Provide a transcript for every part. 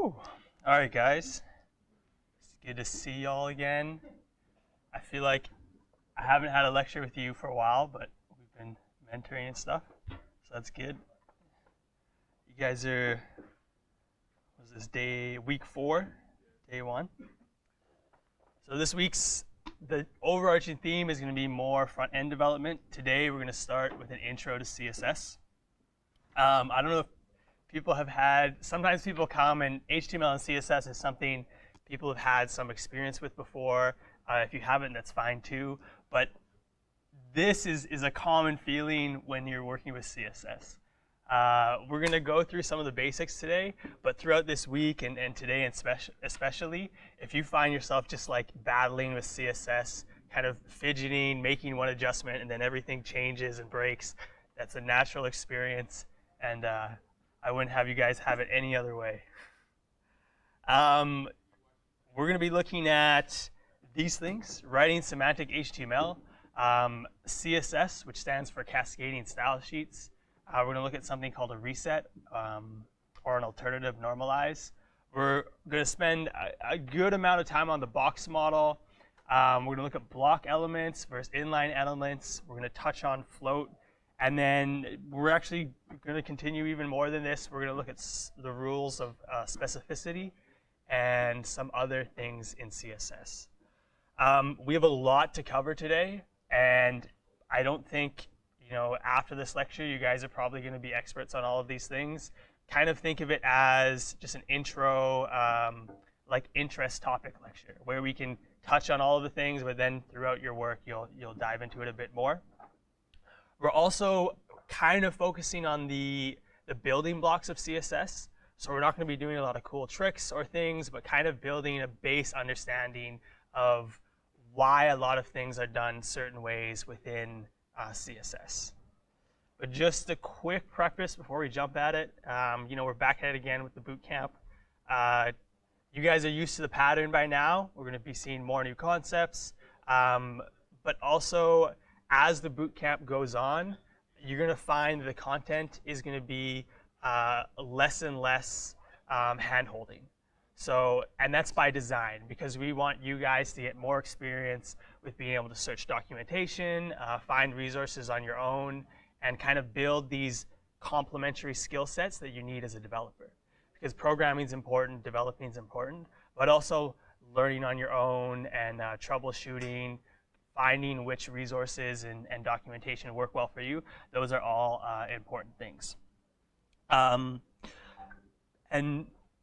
Whew. All right, guys. It's good to see y'all again. I feel like I haven't had a lecture with you for a while, but we've been mentoring and stuff, so that's good. You guys are, was this week 4, day 1? So this week's, the overarching theme is going to be more front-end development. Today we're going to start with an intro to CSS. I don't know if people have had, sometimes people come and HTML and CSS is something people have had some experience with before. If you haven't, that's fine too. But this is a common feeling when you're working with CSS. We're going to go through some of the basics today, but throughout this week and today especially, if you find yourself just like battling with CSS, kind of fidgeting, making one adjustment, and then everything changes and breaks, that's a natural experience, and I wouldn't have you guys have it any other way. We're going to be looking at these things: writing semantic HTML, CSS, which stands for Cascading Style Sheets. We're going to look at something called a reset, or an alternative normalize. We're going to spend a good amount of time on the box model. We're going to look at block elements versus inline elements. We're going to touch on float. And then we're actually going to continue even more than this. We're going to look at the rules of specificity and some other things in CSS. We have a lot to cover today, and I don't think, after this lecture, you guys are probably going to be experts on all of these things. Kind of think of it as just an intro, like interest topic lecture, where we can touch on all of the things, but then throughout your work, you'll dive into it a bit more. We're also kind of focusing on the building blocks of CSS. So we're not going to be doing a lot of cool tricks or things, but kind of building a base understanding of why a lot of things are done certain ways within CSS. But just a quick preface before we jump at it. We're back at it again with the boot camp. You guys are used to the pattern by now. We're going to be seeing more new concepts, but also, as the boot camp goes on, you're going to find the content is going to be less and less hand-holding. And that's by design, because we want you guys to get more experience with being able to search documentation, find resources on your own, and kind of build these complementary skill sets that you need as a developer. Because programming is important, developing is important, but also learning on your own and troubleshooting, finding which resources and documentation work well for you. Those are all important things. And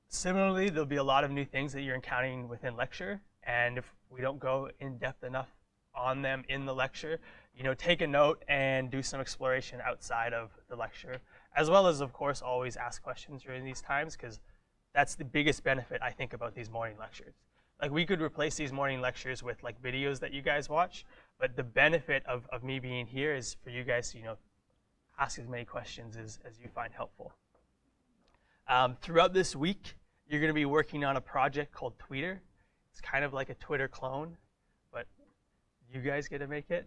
similarly, there'll be a lot of new things that you're encountering within lecture. And if we don't go in depth enough on them in the lecture, take a note and do some exploration outside of the lecture, as well as, of course, always ask questions during these times, because that's the biggest benefit, I think, about these morning lectures. Like, we could replace these morning lectures with like videos that you guys watch, but the benefit of me being here is for you guys to ask as many questions as you find helpful. Throughout this week, you're going to be working on a project called Tweeter. It's kind of like a Twitter clone, but you guys get to make it.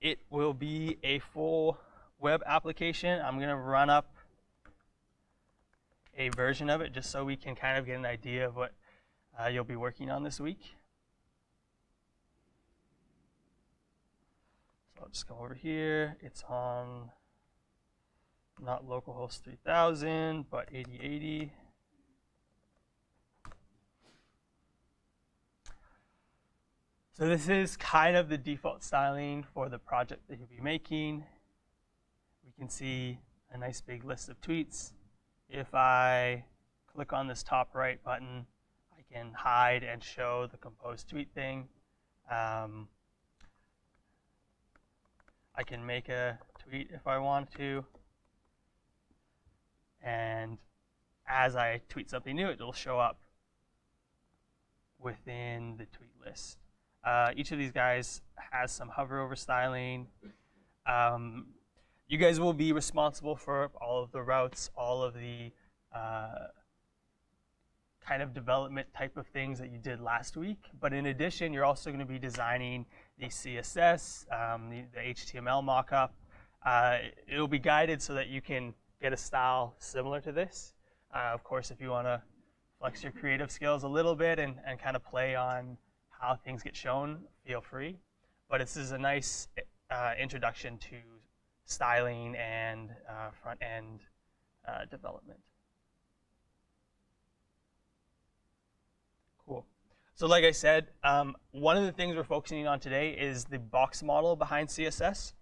It will be a full web application. I'm going to run up a version of it just so we can kind of get an idea of what you'll be working on this week. So I'll just go over here. It's on not localhost 3000, but 8080. So this is kind of the default styling for the project that you'll be making. We can see a nice big list of tweets. If I click on this top right button, I can hide and show the composed tweet thing. I can make a tweet if I want to. And as I tweet something new, it will show up within the tweet list. Each of these guys has some hover over styling. You guys will be responsible for all of the routes, all of the kind of development type of things that you did last week. But in addition, you're also going to be designing the CSS, the HTML mockup. It'll be guided so that you can get a style similar to this. Of course, if you want to flex your creative skills a little bit and kind of play on how things get shown, feel free. But this is a nice introduction to styling and front end development. Cool. So like I said, one of the things we're focusing on today is the box model behind CSS.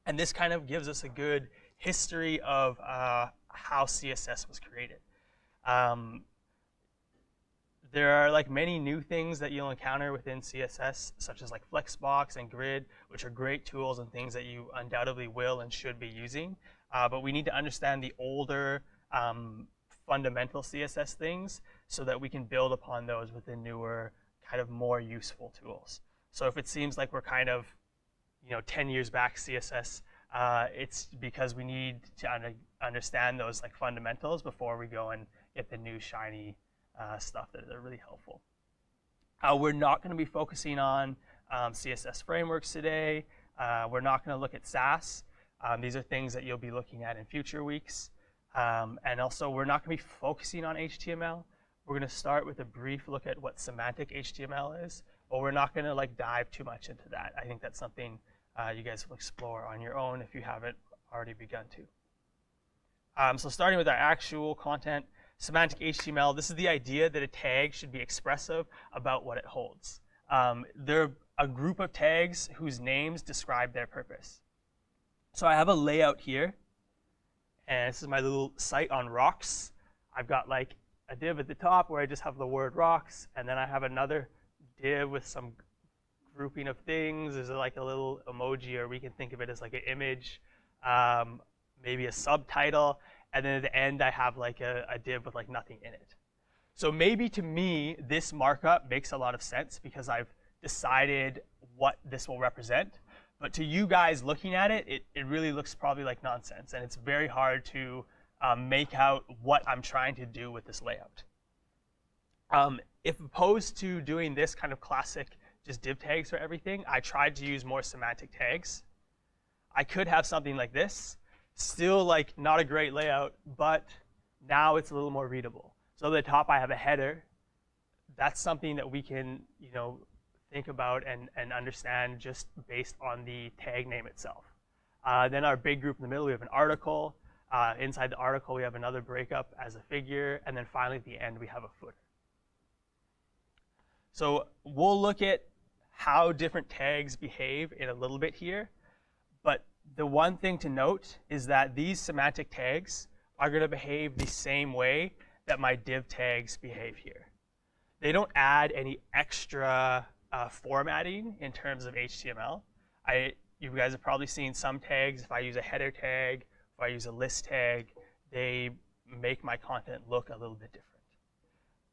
And this kind of gives us a good history of how CSS was created. There are like many new things that you'll encounter within CSS, such as like Flexbox and Grid, which are great tools and things that you undoubtedly will and should be using. But we need to understand the older fundamental CSS things so that we can build upon those with the newer, kind of more useful tools. So if it seems like we're kind of 10 years back CSS, it's because we need to understand those like fundamentals before we go and get the new shiny stuff that are really helpful. We're not going to be focusing on CSS frameworks today. We're not going to look at Sass. These are things that you'll be looking at in future weeks. And also, we're not going to be focusing on HTML. We're going to start with a brief look at what semantic HTML is, but we're not going to like dive too much into that. I think that's something you guys will explore on your own if you haven't already begun to. So starting with our actual content, semantic HTML, this is the idea that a tag should be expressive about what it holds. They're a group of tags whose names describe their purpose. So I have a layout here, and this is my little site on rocks. I've got like a div at the top where I just have the word rocks, and then I have another div with some grouping of things. There's like a little emoji, or we can think of it as like an image, maybe a subtitle, and then at the end I have like a div with like nothing in it. So maybe to me this markup makes a lot of sense because I've decided what this will represent. But to you guys looking at it, it really looks probably like nonsense, and it's very hard to make out what I'm trying to do with this layout. If opposed to doing this kind of classic just div tags for everything, I tried to use more semantic tags. I could have something like this, still like not a great layout, but now it's a little more readable. So at the top I have a header. That's something that we can think about and understand just based on the tag name itself. Then our big group in the middle, we have an article. Inside the article, we have another breakup as a figure. And then finally, at the end, we have a footer. So we'll look at how different tags behave in a little bit here. But the one thing to note is that these semantic tags are going to behave the same way that my div tags behave here. They don't add any extra formatting in terms of HTML. You guys have probably seen some tags. If I use a header tag, if I use a list tag, they make my content look a little bit different.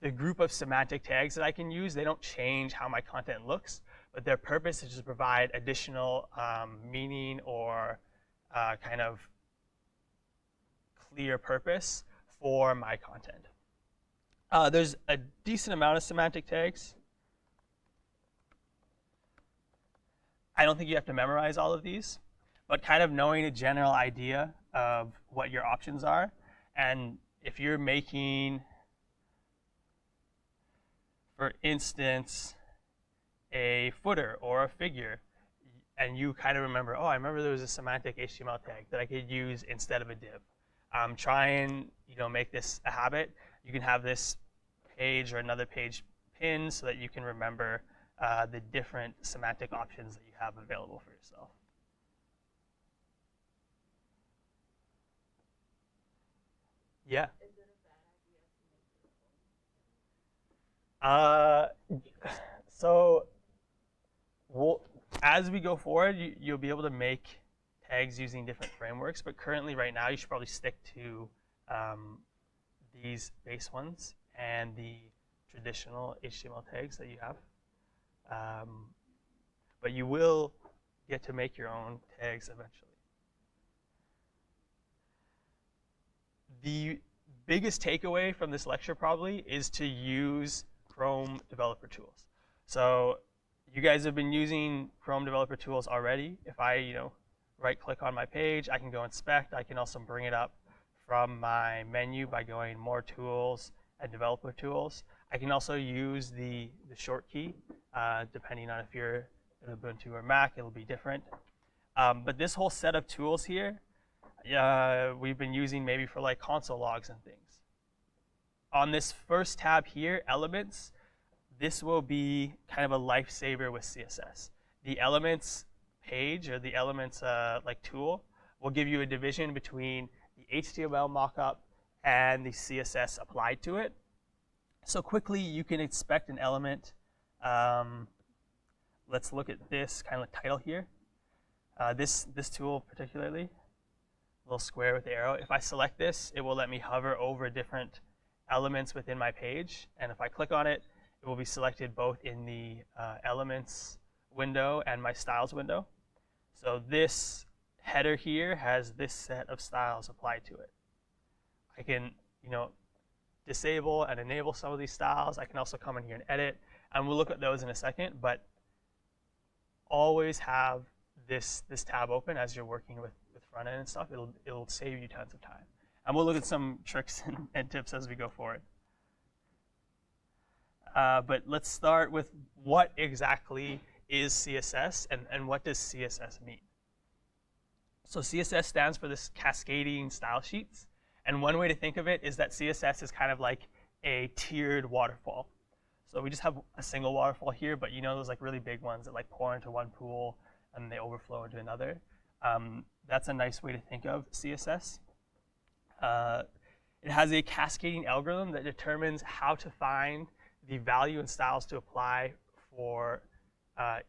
The group of semantic tags that I can use, they don't change how my content looks, but their purpose is to provide additional meaning or kind of clear purpose for my content. There's a decent amount of semantic tags. I don't think you have to memorize all of these, but kind of knowing a general idea of what your options are. And if you're making, for instance, a footer or a figure, and you kind of remember, oh, I remember there was a semantic HTML tag that I could use instead of a div. Try and make this a habit. You can have this page or another page pinned so that you can remember the different semantic options that you have available for yourself. Yeah. Is it a bad idea to make your own? So as we go forward, you'll be able to make tags using different frameworks, but currently right now you should probably stick to these base ones and the traditional HTML tags that you have. But you will get to make your own tags eventually. The biggest takeaway from this lecture probably is to use Chrome Developer Tools. So you guys have been using Chrome Developer Tools already. If I right-click on my page, I can go inspect. I can also bring it up from my menu by going More Tools and Developer Tools. I can also use the short key, depending on if you're in Ubuntu or Mac, it'll be different. But this whole set of tools here, we've been using maybe for like console logs and things. On this first tab here, Elements, this will be kind of a lifesaver with CSS. The Elements page or the Elements like tool will give you a division between the HTML mockup and the CSS applied to it. So quickly, you can inspect an element. Let's look at this kind of title here. This tool particularly, a little square with the arrow. If I select this, it will let me hover over different elements within my page. And if I click on it, it will be selected both in the Elements window and my Styles window. So this header here has this set of styles applied to it. I can, disable and enable some of these styles. I can also come in here and edit, and we'll look at those in a second. But always have this tab open as you're working with front end and stuff. It'll save you tons of time. And we'll look at some tricks and tips as we go forward. But let's start with what exactly is CSS and what does CSS mean? So CSS stands for this cascading style sheets. And one way to think of it is that CSS is kind of like a tiered waterfall. So we just have a single waterfall here, but those like really big ones that like pour into one pool and they overflow into another. That's a nice way to think of CSS. It has a cascading algorithm that determines how to find the value and styles to apply for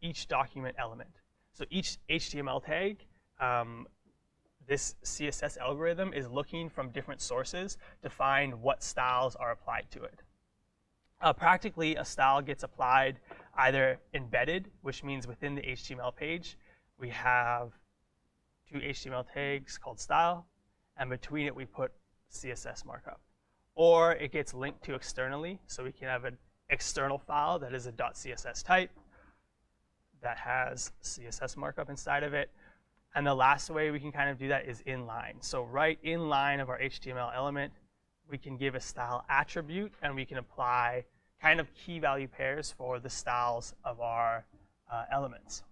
each document element. So each HTML tag, this CSS algorithm is looking from different sources to find what styles are applied to it. Practically, a style gets applied either embedded, which means within the HTML page, we have two HTML tags called style, and between it we put CSS markup. Or it gets linked to externally, so we can have an external file that is a .css type that has CSS markup inside of it. And the last way we can kind of do that is inline. So right in line of our HTML element, we can give a style attribute, and we can apply kind of key value pairs for the styles of our elements.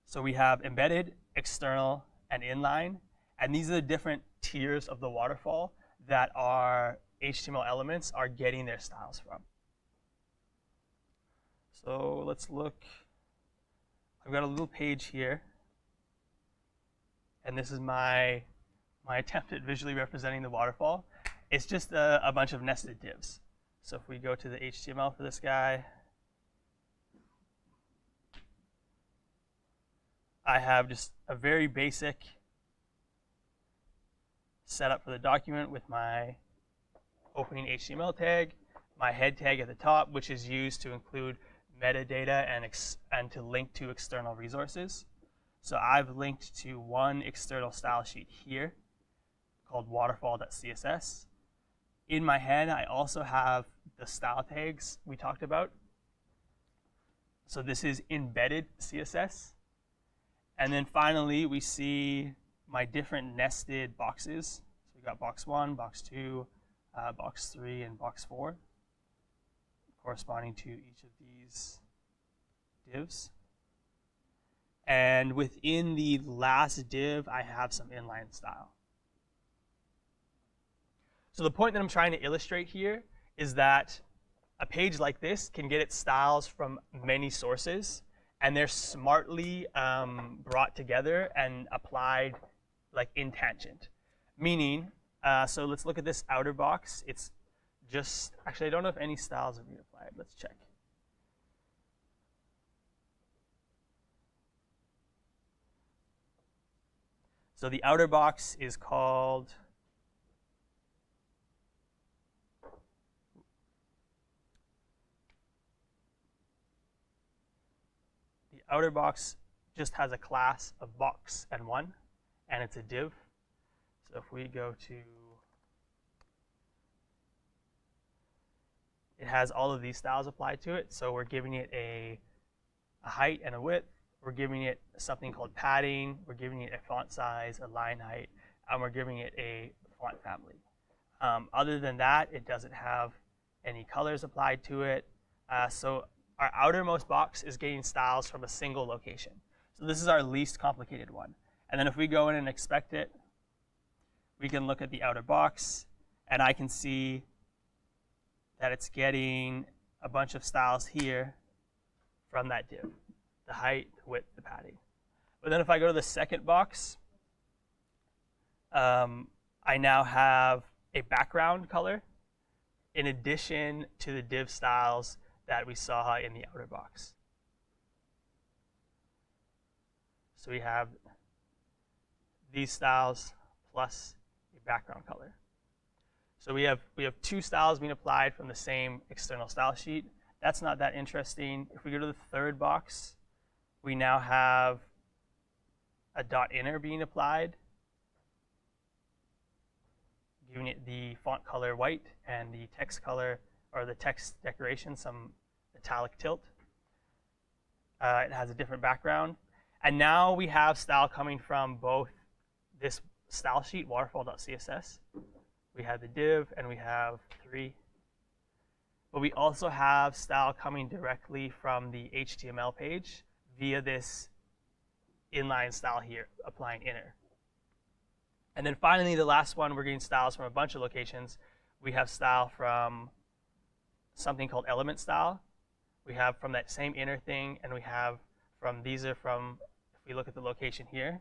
So we have embedded, external, and inline. And these are the different tiers of the waterfall that our HTML elements are getting their styles from. So let's look. I've got a little page here. And this is my attempt at visually representing the waterfall. It's just a bunch of nested divs. So if we go to the HTML for this guy, I have just a very basic setup for the document with my opening HTML tag, my head tag at the top, which is used to include metadata and to link to external resources. So I've linked to one external style sheet here called waterfall.css. In my head, I also have the style tags we talked about. So this is embedded CSS. And then finally, we see my different nested boxes. So we've got box 1, box 2, box 3, and box 4, corresponding to each of these divs. And within the last div, I have some inline style. So the point that I'm trying to illustrate here is that a page like this can get its styles from many sources, and they're smartly brought together and applied like in tangent. Meaning, so let's look at this outer box. It's just, actually I don't know if any styles are being applied. Let's check. So the outer box is called outer box just has a class of box and 1, and it's a div. So if we go to, it has all of these styles applied to it. So we're giving it a height and a width, we're giving it something called padding, we're giving it a font size, a line height, and we're giving it a font family. Other than that, it doesn't have any colors applied to it. So our outermost box is getting styles from a single location. So this is our least complicated one. And then if we go in and expect it, we can look at the outer box, and I can see that it's getting a bunch of styles here from that div, the height, the width, the padding. But then if I go to the second box, I now have a background color in addition to the div styles that we saw in the outer box. So we have these styles plus a background color. So we have two styles being applied from the same external style sheet. That's not that interesting. If we go to the third box, we now have a dot inner being applied, giving it the font color white and the text color, or the text decoration, some metallic tilt. It has a different background. And now we have style coming from both this style sheet, waterfall.css. We have the div, and we have 3. But we also have style coming directly from the HTML page via this inline style here, applying inner. And then finally, the last one, we're getting styles from a bunch of locations. We have style from something called element style. We have from that same inner thing, and we have from, these are from, if we look at the location here,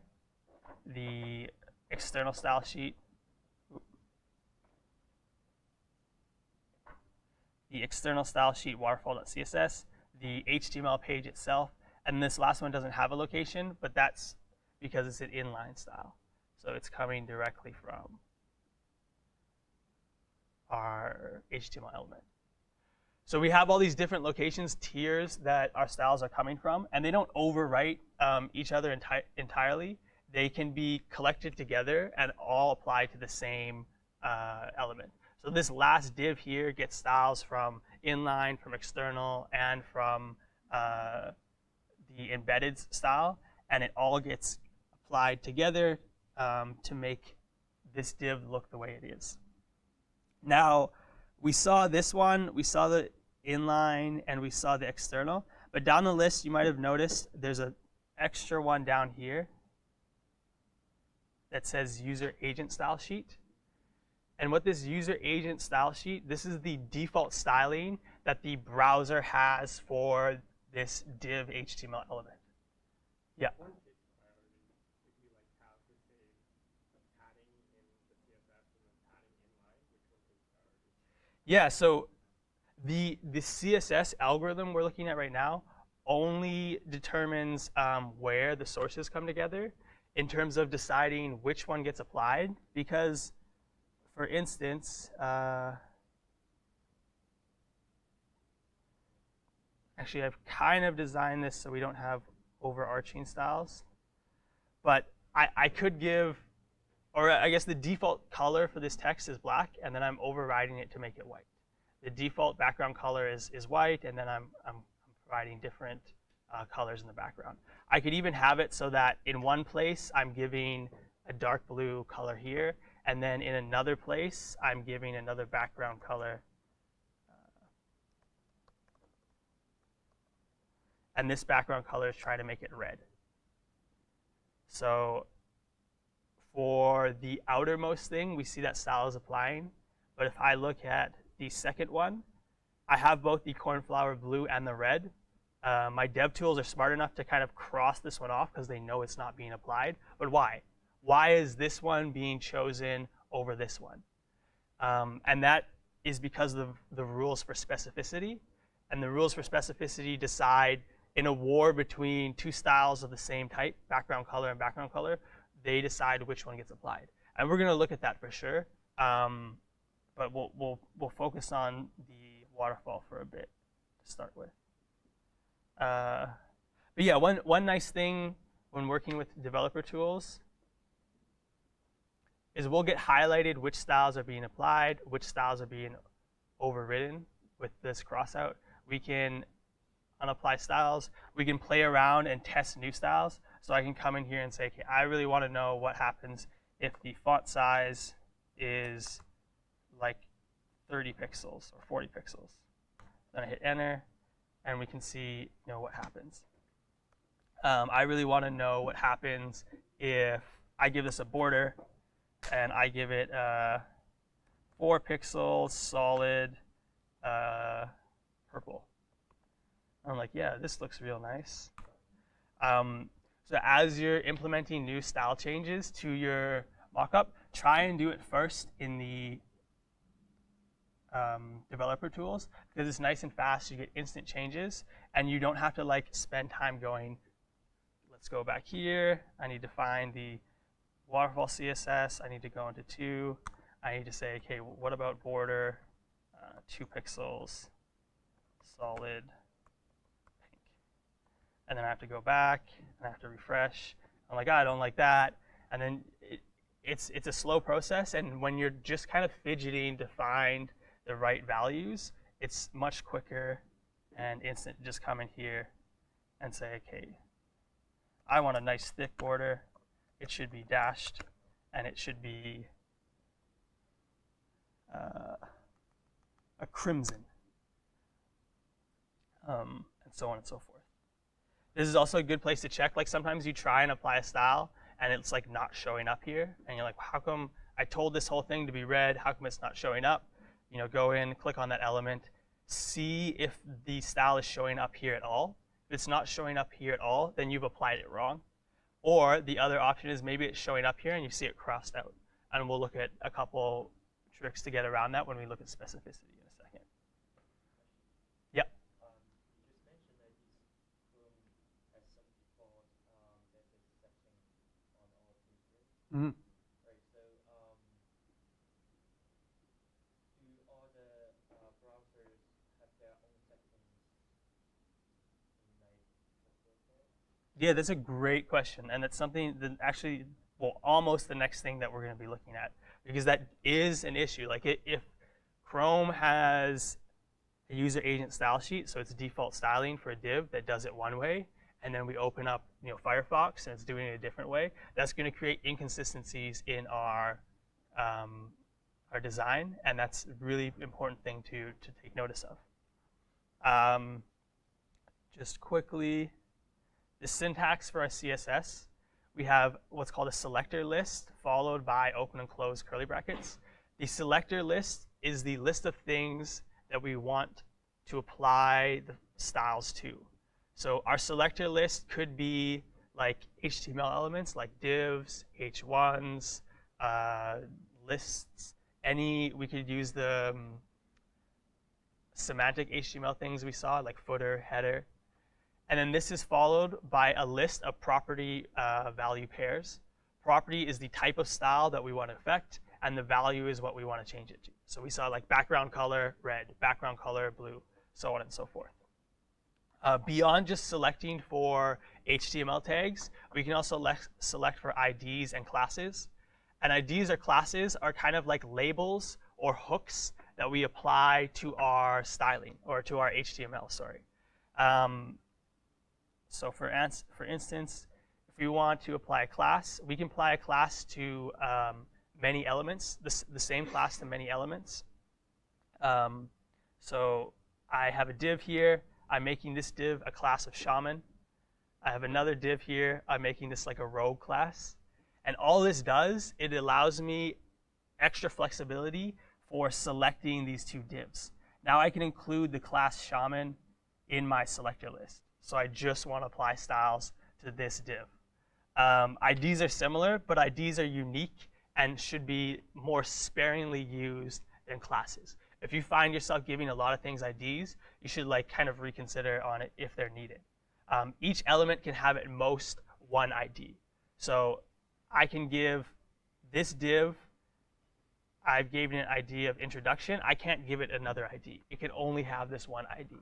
the external style sheet, waterfall.css, the HTML page itself, and this last one doesn't have a location, but that's because it's an inline style. So it's coming directly from our HTML element. So we have all these different locations, tiers that our styles are coming from, and they don't overwrite each other entirely. They can be collected together and all apply to the same element. So this last div here gets styles from inline, from external, and from the embedded style, and it all gets applied together to make this div look the way it is. Now, we saw this one, we saw the inline, and we saw the external, but down the list, you might have noticed there's an extra one down here that says user agent style sheet. And what this user agent style sheet, this is the default styling that the browser has for this div HTML element. Yeah. Yeah, so the CSS algorithm we're looking at right now only determines where the sources come together in terms of deciding which one gets applied, because for instance, actually I've kind of designed this so we don't have overarching styles, but I could give, or I guess the default color for this text is black, and then I'm overriding it to make it white. The default background color is white, and then I'm providing different colors in the background. I could even have it so that in one place I'm giving a dark blue color here, and then in another place I'm giving another background color. And this background color is trying to make it red. So for the outermost thing, we see that style is applying. But if I look at the second one, I have both the cornflower blue and the red. My dev tools are smart enough to kind of cross this one off because they know it's not being applied. But why? Why is this one being chosen over this one? And that is because of the rules for specificity. And the rules for specificity decide in a war between two styles of the same type, background color and background color, they decide which one gets applied. And we're going to look at that for sure. But we'll focus on the waterfall for a bit to start with. But yeah, one nice thing when working with developer tools is we'll get highlighted which styles are being applied, which styles are being overridden with this crossout. We can on apply styles. We can play around and test new styles. So I can come in here and say, okay, I really want to know what happens if the font size is like 30 pixels or 40 pixels. Then I hit enter, and we can see what happens. I really want to know what happens if I give this a border and I give it 4 pixels solid purple. I'm like, yeah, this looks real nice. So as you're implementing new style changes to your mockup, try and do it first in the developer tools, because it's nice and fast. You get instant changes, and you don't have to like spend time going, let's go back here. I need to find the waterfall CSS. I need to go into 2. I need to say, okay, what about border? 2 pixels, solid pink. And then I have to go back, and I have to refresh. I'm like, I don't like that. And then it's a slow process, and when you're just kind of fidgeting to find the right values, it's much quicker and instant to just come in here and say, okay, I want a nice thick border. It should be dashed, and it should be a crimson, and so on and so forth. This is also a good place to check. Like sometimes you try and apply a style, and it's like not showing up here, and you're like, how come I told this whole thing to be red? How come it's not showing up? Go in, click on that element, see if the style is showing up here at all. If it's not showing up here at all, then you've applied it wrong. Or the other option is maybe it's showing up here and you see it crossed out. And we'll look at a couple tricks to get around that when we look at specificity in a second. Yep. You just mentioned that Chrome has some default message section on all pages. Mm-hmm. Right. So do all the browsers have their own settings in like software? Yeah, that's a great question, and that's something that actually, well, almost the next thing that we're going to be looking at, because that is an issue. Like if Chrome has a user agent style sheet, so it's default styling for a div that does it one way, and then we open up Firefox and it's doing it a different way, that's going to create inconsistencies in our design, and that's a really important thing to take notice of. Just quickly, the syntax for our CSS, we have what's called a selector list followed by open and close curly brackets. The selector list is the list of things that we want to apply the styles to. So our selector list could be like HTML elements like divs, h1s, lists, we could use the semantic HTML things we saw like footer, header. And then this is followed by a list of property value pairs. Property is the type of style that we want to affect, and the value is what we want to change it to. So we saw like background color, red, background color, blue, so on and so forth. Beyond just selecting for HTML tags, we can also select for IDs and classes. And IDs or classes are kind of like labels or hooks that we apply to our styling, or to our HTML, sorry. So for instance, if we want to apply a class, we can apply a class to many elements, the same class to many elements. So I have a div here. I'm making this div a class of shaman. I have another div here. I'm making this like a rogue class. And all this does, it allows me extra flexibility for selecting these two divs. Now I can include the class shaman in my selector list. So I just want to apply styles to this div. IDs are similar, but IDs are unique and should be more sparingly used than classes. If you find yourself giving a lot of things IDs, you should like kind of reconsider on it if they're needed. Each element can have at most one ID. So I can give this div, I've given it an ID of introduction. I can't give it another ID. It can only have this one ID.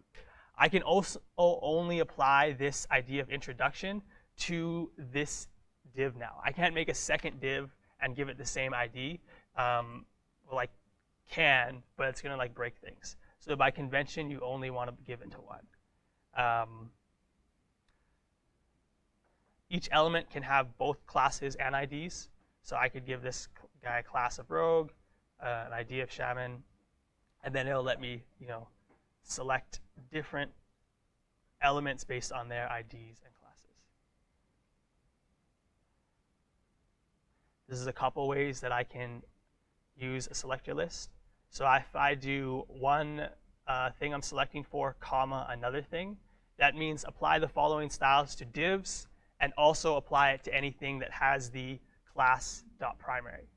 I can also only apply this ID of introduction to this div now. I can't make a second div and give it the same ID. Well, I can, but it's going to like break things. So by convention, you only want to give it to one. Each element can have both classes and IDs. So I could give this guy a class of rogue, an ID of shaman, and then it'll let me, select different elements based on their IDs and classes. This is a couple ways that I can use a selector list. So if I do one thing I'm selecting for, comma, another thing, that means apply the following styles to divs and also apply it to anything that has the class.primary.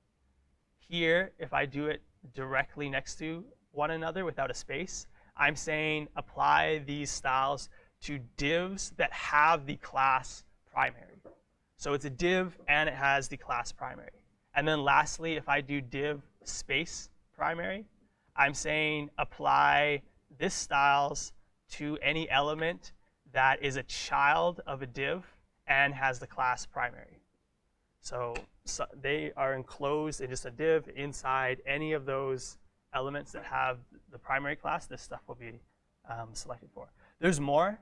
Here, if I do it directly next to one another without a space, I'm saying apply these styles to divs that have the class primary. So it's a div and it has the class primary. And then lastly, if I do div space primary, I'm saying apply this styles to any element that is a child of a div and has the class primary. So they are enclosed in just a div inside any of those elements that have the primary class. This stuff will be selected for. There's more.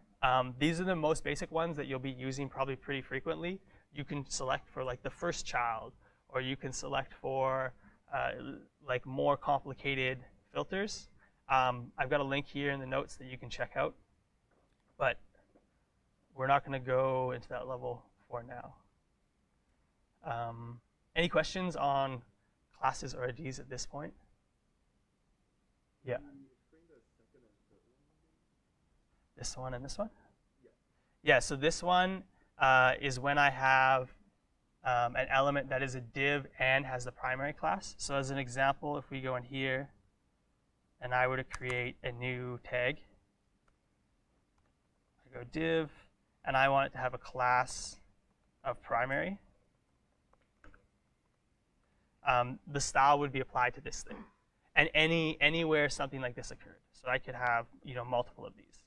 These are the most basic ones that you'll be using probably pretty frequently. You can select for like the first child, or you can select for like more complicated filters. I've got a link here in the notes that you can check out, but we're not going to go into that level for now. Any questions on classes or IDs at this point? Yeah. This one and this one? Yeah, so this one is when I have an element that is a div and has the primary class. So as an example, if we go in here and I were to create a new tag, I go div, and I want it to have a class of primary. The style would be applied to this thing, and anywhere something like this occurred. So I could have multiple of these,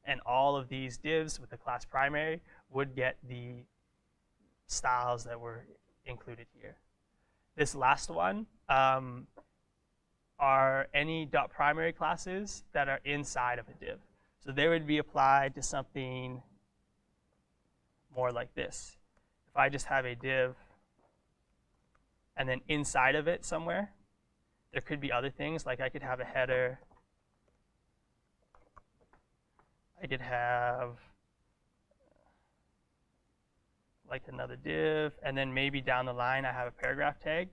and all of these divs with the class primary would get the styles that were included here. This last one are any .primary classes that are inside of a div. So they would be applied to something more like this. If I just have a div and then inside of it somewhere, there could be other things, like I could have a header. I could have like another div, and then maybe down the line I have a paragraph tag,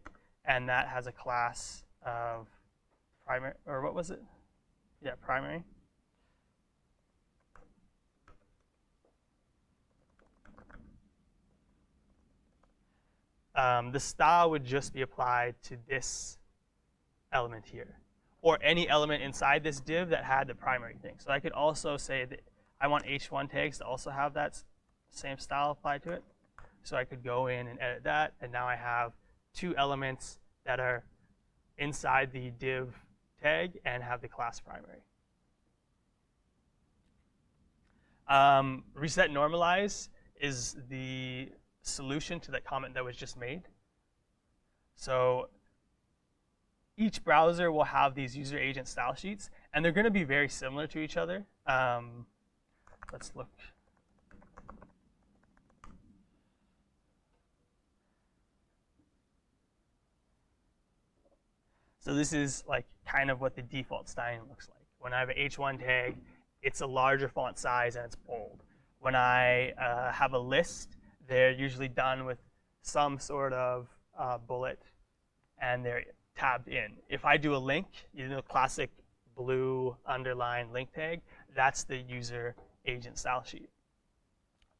and that has a class of primary, or what was it? Yeah, primary. The style would just be applied to this element here, or any element inside this div that had the primary thing. So I could also say that I want h1 tags to also have that same style applied to it. So I could go in and edit that, and now I have two elements that are inside the div tag and have the class primary. Reset normalize is the solution to that comment that was just made. So each browser will have these user agent style sheets, and they're going to be very similar to each other. Let's look. So this is like kind of what the default styling looks like. When I have an h1 tag, it's a larger font size and it's bold. When I have a list, they're usually done with some sort of bullet, and they're tabbed in. If I do a link, classic blue underline link tag, that's the user agent style sheet.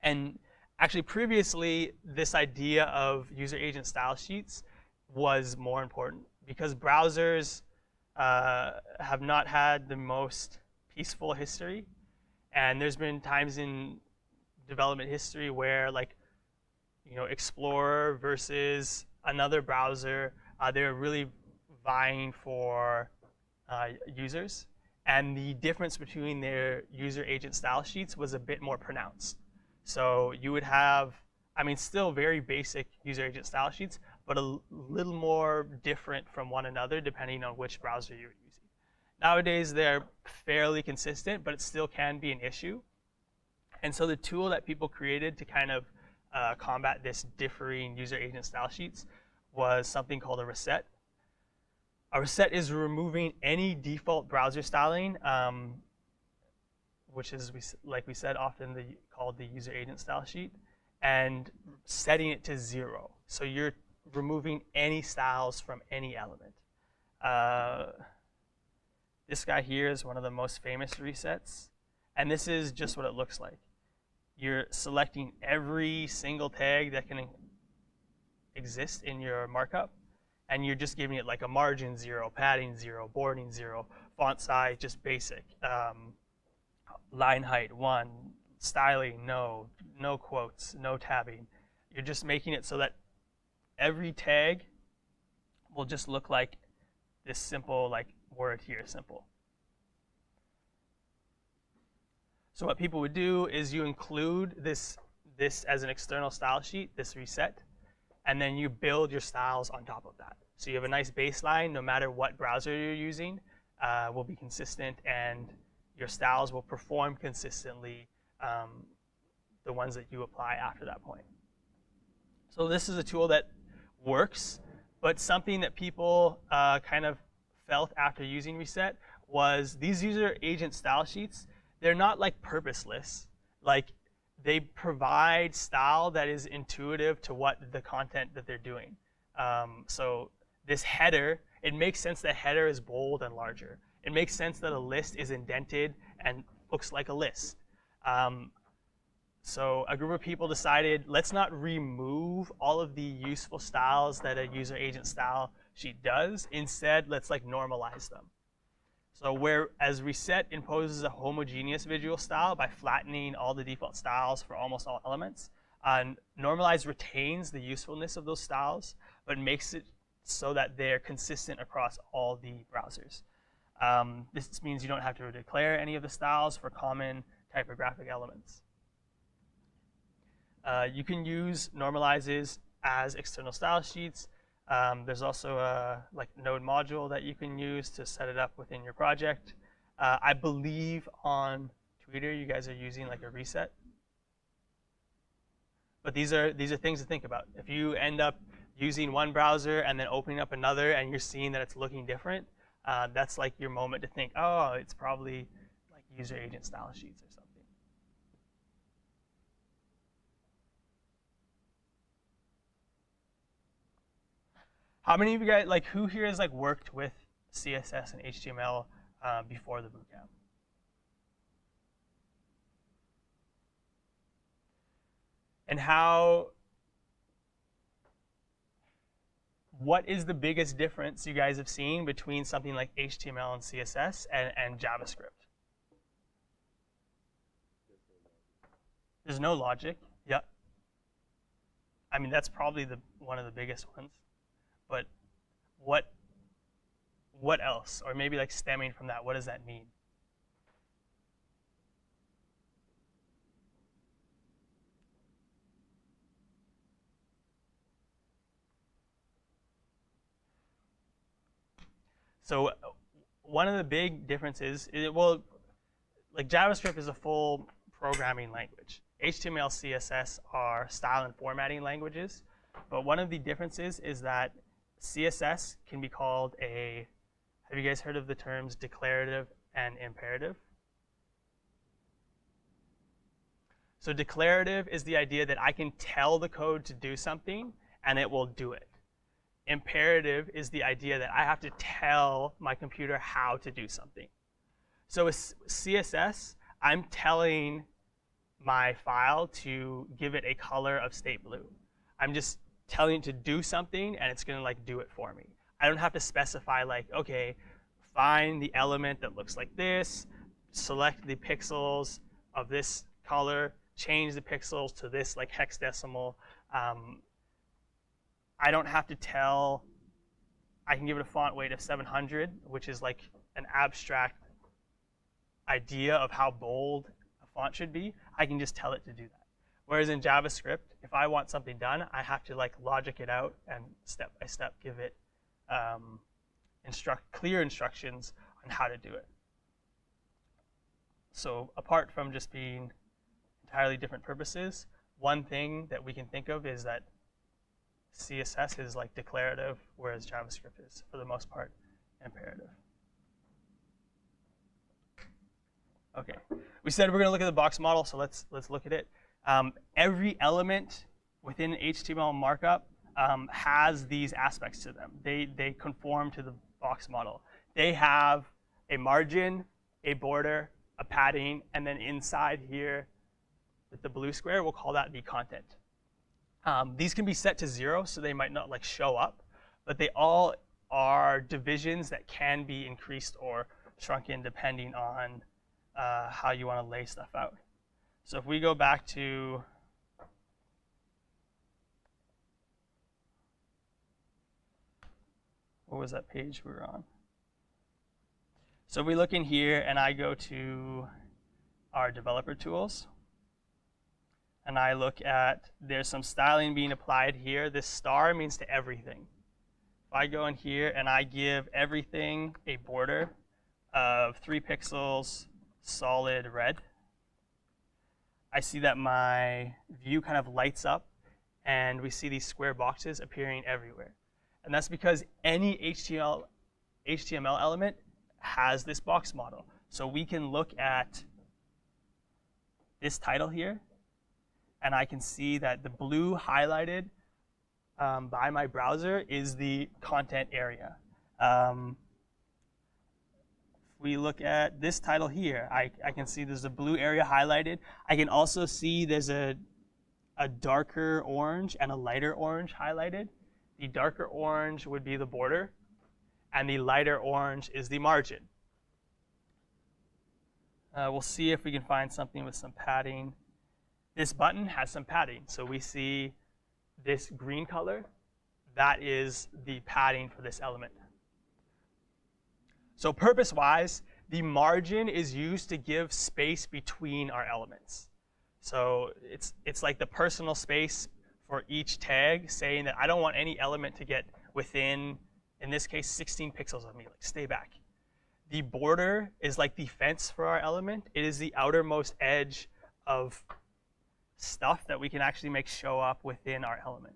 And actually previously, this idea of user agent style sheets was more important, because browsers have not had the most peaceful history. And there's been times in development history where, like, Explorer versus another browser, they're really vying for users. And the difference between their user agent style sheets was a bit more pronounced. So you would have, still very basic user agent style sheets, but a little more different from one another depending on which browser you're using. Nowadays, they're fairly consistent, but it still can be an issue. And so the tool that people created to kind of combat this differing user agent style sheets was something called a reset. A reset is removing any default browser styling, which is, like we said, often called the user agent style sheet, and setting it to 0. So you're removing any styles from any element. This guy here is one of the most famous resets, and this is just what it looks like. You're selecting every single tag that can exist in your markup, and you're just giving it like a margin 0, padding 0, boarding 0, font size just basic, line height 1, styling no quotes, no tabbing. You're just making it so that every tag will just look like this simple like word here, simple. So what people would do is you include this as an external style sheet, this reset, and then you build your styles on top of that. So you have a nice baseline, no matter what browser you're using, will be consistent, and your styles will perform consistently, the ones that you apply after that point. So this is a tool that works, but something that people kind of felt after using reset was these user agent style sheets, they're not like purposeless. Like they provide style that is intuitive to what the content that they're doing. So this header, it makes sense that header is bold and larger. It makes sense that a list is indented and looks like a list. So a group of people decided, let's not remove all of the useful styles that a user agent style sheet does. Instead, let's like normalize them. So whereas reset imposes a homogeneous visual style by flattening all the default styles for almost all elements, normalize retains the usefulness of those styles, but makes it so that they're consistent across all the browsers. This means you don't have to declare any of the styles for common typographic elements. You can use normalizes as external style sheets. There's also a node module that you can use to set it up within your project. I believe on Twitter you guys are using like a reset. But these are things to think about. If you end up using one browser and then opening up another and you're seeing that it's looking different, that's like your moment to think, oh, it's probably like user agent style sheets or something. How many of you guys, like, who here has like worked with CSS and HTML before the bootcamp? And what is the biggest difference you guys have seen between something like HTML and CSS and JavaScript? There's no logic. Yeah. I mean, that's probably one of the biggest ones. But what else? Or maybe like stemming from that, what does that mean? So one of the big differences, like JavaScript is a full programming language. HTML, CSS are style and formatting languages. But one of the differences is that CSS can be called have you guys heard of the terms declarative and imperative? So declarative is the idea that I can tell the code to do something and it will do it. Imperative is the idea that I have to tell my computer how to do something. So with CSS, I'm telling my file to give it a color of state blue. I'm just telling it to do something and it's going to like do it for me. I don't have to specify like, okay, find the element that looks like this, select the pixels of this color, change the pixels to this like hexadecimal. I don't have to tell, I can give it a font weight of 700, which is like an abstract idea of how bold a font should be. I can just tell it to do that. Whereas in JavaScript, if I want something done, I have to like logic it out and step by step give it clear instructions on how to do it. So apart from just being entirely different purposes, one thing that we can think of is that CSS is like declarative, whereas JavaScript is, for the most part, imperative. Okay, we said we're going to look at the box model, so let's look at it. Every element within HTML markup has these aspects to them. They conform to the box model. They have a margin, a border, a padding, and then inside here with the blue square, we'll call that the content. These can be set to 0, so they might not like show up, but they all are divisions that can be increased or shrunken depending on how you want to lay stuff out. So if we go back to what was that page we were on? So we look in here, and I go to our developer tools, and I look at, there's some styling being applied here. This star means to everything. If I go in here and I give everything a border of 3 pixels, solid red, I see that my view kind of lights up, and we see these square boxes appearing everywhere. And that's because any HTML element has this box model. So we can look at this title here, and I can see that the blue highlighted by my browser is the content area. If we look at this title here, I can see there's a blue area highlighted. I can also see there's a darker orange and a lighter orange highlighted. The darker orange would be the border, and the lighter orange is the margin. We'll see if we can find something with some padding. This button has some padding. So we see this green color. That is the padding for this element. So purpose-wise, the margin is used to give space between our elements. So it's like the personal space for each tag, saying that I don't want any element to get within, in this case, 16 pixels of me. Like, stay back. The border is like the fence for our element. It is the outermost edge of stuff that we can actually make show up within our element.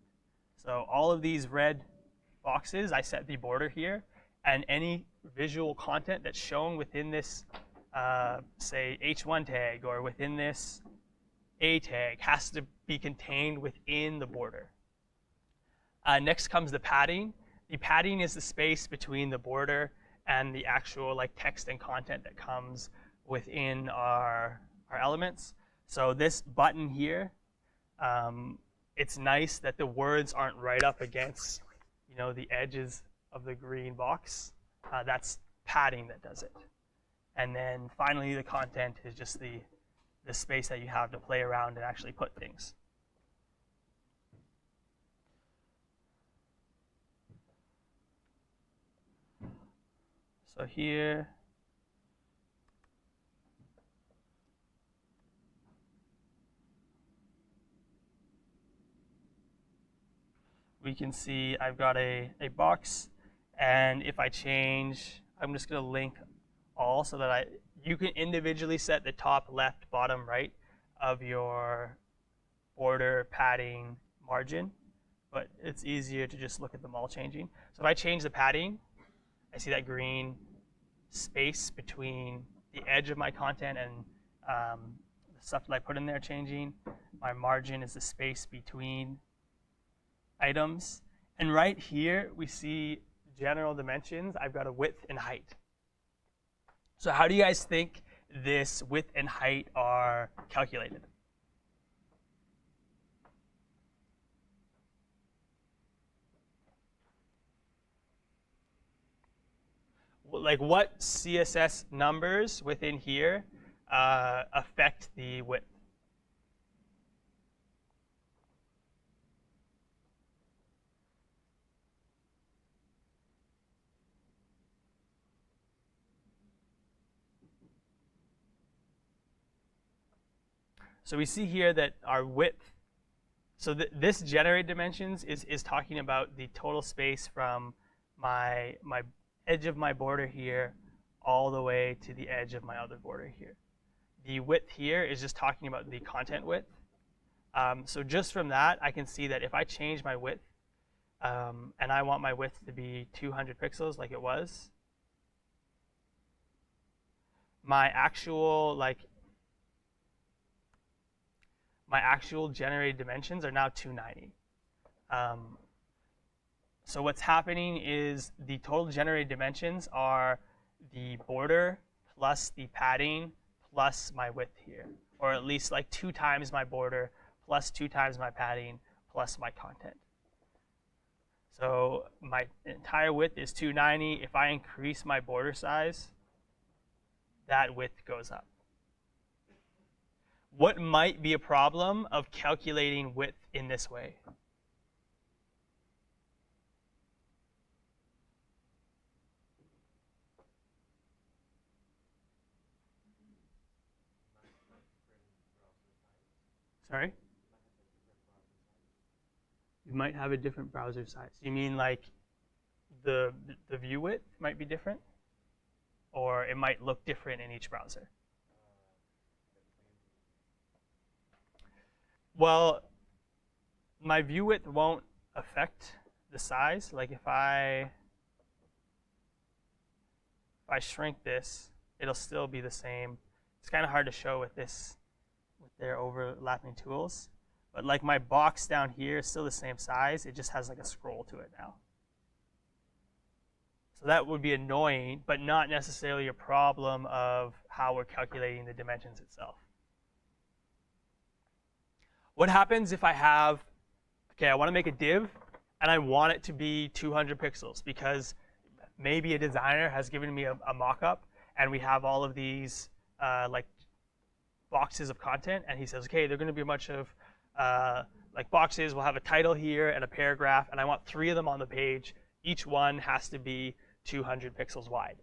So all of these red boxes, I set the border here, and any visual content that's shown within this, say, H1 tag or within this A tag has to be contained within the border. Next comes the padding. The padding is the space between the border and the actual like text and content that comes within our elements. So this button here, it's nice that the words aren't right up against, the edges of the green box. That's padding that does it. And then finally, the content is just the space that you have to play around and actually put things. So here, we can see I've got a box, and if I change, I'm just going to link all so that you can individually set the top, left, bottom, right of your border, padding, margin, but it's easier to just look at them all changing. So if I change the padding, I see that green space between the edge of my content and the stuff that I put in there changing. My margin is the space between items. And right here, we see general dimensions. I've got a width and height. So how do you guys think this width and height are calculated? Like, what CSS numbers within here affect the width? So we see here that our width, so this generate dimensions is talking about the total space from my edge of my border here all the way to the edge of my other border here. The width here is just talking about the content width. So just from that, I can see that if I change my width, and I want my width to be 200 pixels like it was, my actual generated dimensions are now 290. So what's happening is the total generated dimensions are the border plus the padding plus my width here, or at least like 2 times my border plus 2 times my padding plus my content. So my entire width is 290. If I increase my border size, that width goes up. What might be a problem of calculating width in this way? Sorry? You might have a different browser size. You mean like the view width might be different? Or it might look different in each browser? Well, my view width won't affect the size. Like if I shrink this, it'll still be the same. It's kind of hard to show with their overlapping tools. But like my box down here is still the same size. It just has like a scroll to it now. So that would be annoying, but not necessarily a problem of how we're calculating the dimensions itself. What happens if I have, I want to make a div, and I want it to be 200 pixels because maybe a designer has given me a mock-up, and we have all of these like boxes of content, and he says, okay, they're going to be a bunch of like boxes. We'll have a title here and a paragraph, and I want 3 of them on the page. Each one has to be 200 pixels wide.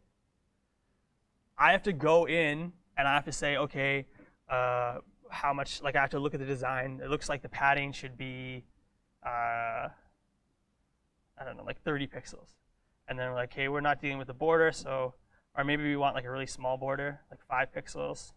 I have to go in and I have to say, okay, how much, like I have to look at the design. It looks like the padding should be, I don't know, like 30 pixels. And then we're like, hey, we're not dealing with the border, so, or maybe we want like a really small border, like 5 pixels.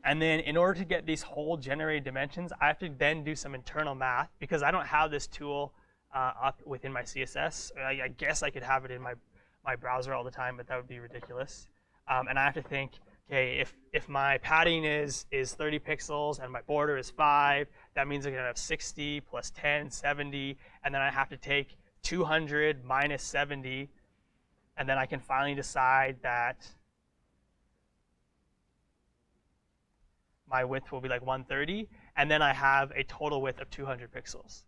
And then in order to get these whole generated dimensions, I have to then do some internal math because I don't have this tool up within my CSS. I guess I could have it in my browser all the time, but that would be ridiculous. And I have to think, okay, if my padding is 30 pixels and my border is 5, that means I'm going to have 60 plus 10, 70, and then I have to take 200 minus 70, and then I can finally decide that my width will be like 130, and then I have a total width of 200 pixels.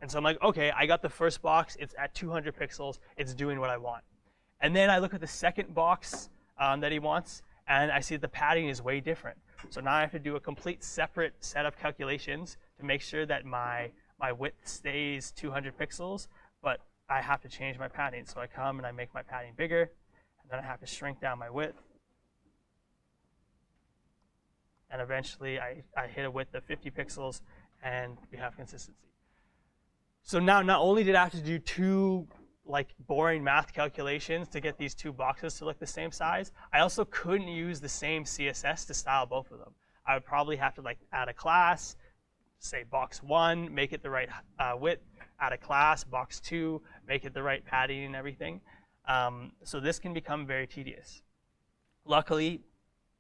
And so I'm like, okay, I got the first box. It's at 200 pixels. It's doing what I want. And then I look at the second box that he wants, and I see that the padding is way different. So now I have to do a complete separate set of calculations to make sure that my width stays 200 pixels, but I have to change my padding. So I come and I make my padding bigger, and then I have to shrink down my width. And eventually I hit a width of 50 pixels, and we have consistency. So now not only did I have to do 2 like boring math calculations to get these 2 boxes to look the same size, I also couldn't use the same CSS to style both of them. I would probably have to like add a class, say box 1, make it the right width, add a class, box 2, make it the right padding and everything. So this can become very tedious. Luckily,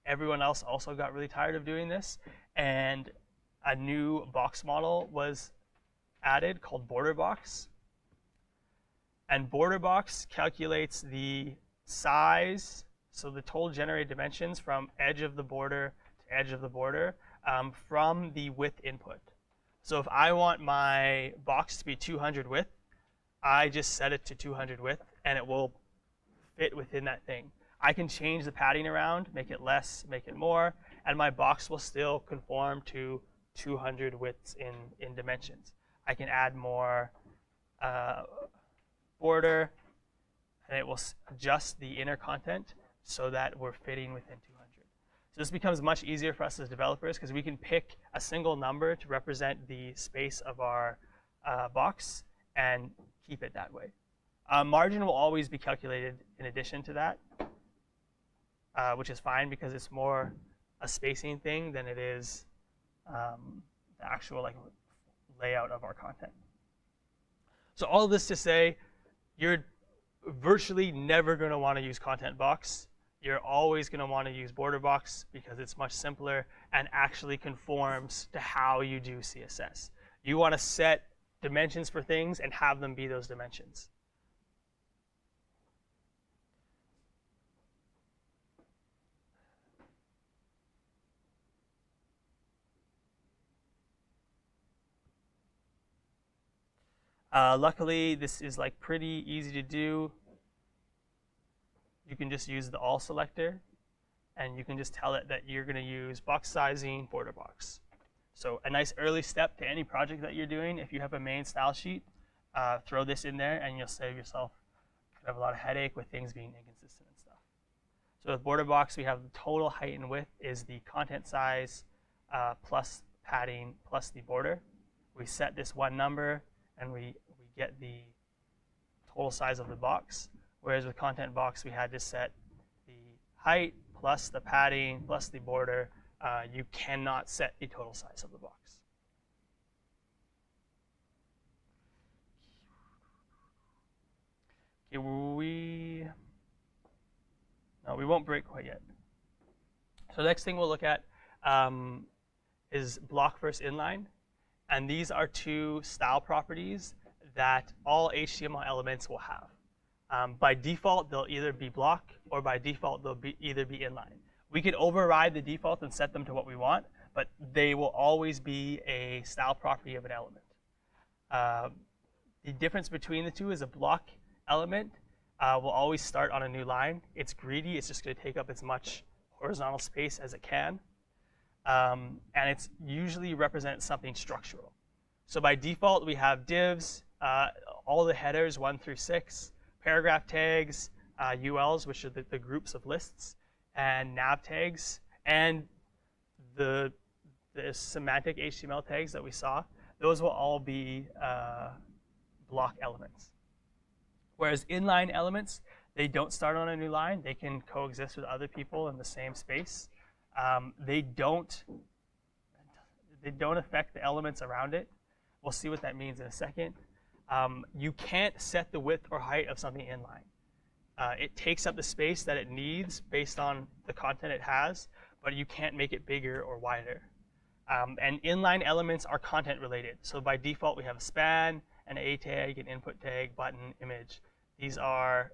everyone else also got really tired of doing this, and a new box model was added called border box. And border box calculates the size, so the total generated dimensions from edge of the border to edge of the border from the width input. So if I want my box to be 200 width, I just set it to 200 width, and it will fit within that thing. I can change the padding around, make it less, make it more, and my box will still conform to 200 widths in dimensions. I can add more border, and it will adjust the inner content so that we're fitting within 200. So this becomes much easier for us as developers because we can pick a single number to represent the space of our box and keep it that way. Margin will always be calculated in addition to that. which is fine because it's more a spacing thing than it is the actual like layout of our content. So all of this to say, you're virtually never going to want to use content box. You're always going to want to use border box because it's much simpler and actually conforms to how you do CSS. You want to set dimensions for things and have them be those dimensions. Luckily, this is like pretty easy to do. You can just use the all selector, and you can just tell it that you're going to use box sizing, border box. So a nice early step to any project that you're doing. If you have a main style sheet, throw this in there, and you'll save yourself kind of a lot of headache with things being inconsistent and stuff. So with border box, we have the total height and width is the content size plus padding plus the border. We set this one number, and we get the total size of the box. Whereas with content box, we had to set the height plus the padding plus the border. You cannot set the total size of the box. Okay, we won't break quite yet. So the next thing we'll look at is block versus inline. And these are two style properties that all HTML elements will have. By default, they'll either be block, or by default, they'll either be inline. We can override the default and set them to what we want, but they will always be a style property of an element. The difference between the two is a block element will always start on a new line. It's greedy. It's just going to take up as much horizontal space as it can. And it's usually represents something structural. So by default, we have divs, all the headers 1 through 6, paragraph tags, ULs, which are the groups of lists, and nav tags, and the semantic HTML tags that we saw. Those will all be block elements. Whereas inline elements, they don't start on a new line. They can coexist with other people in the same space. They don't affect the elements around it. We'll see what that means in a second. You can't set the width or height of something inline. It takes up the space that it needs based on the content it has, but you can't make it bigger or wider. And inline elements are content related. So by default, we have a span, an A tag, an input tag, button, image. These are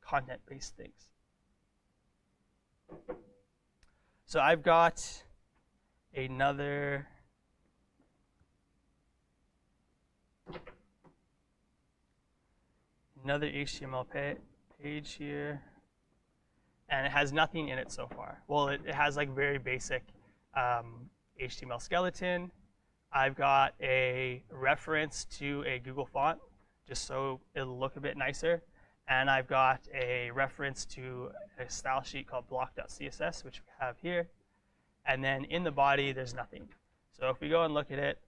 content-based things. So I've got another HTML page here, and it has nothing in it so far. Well, it has like very basic HTML skeleton. I've got a reference to a Google font, just so it'll look a bit nicer. And I've got a reference to a style sheet called block.css, which we have here. And then in the body, there's nothing. So if we go and look at it,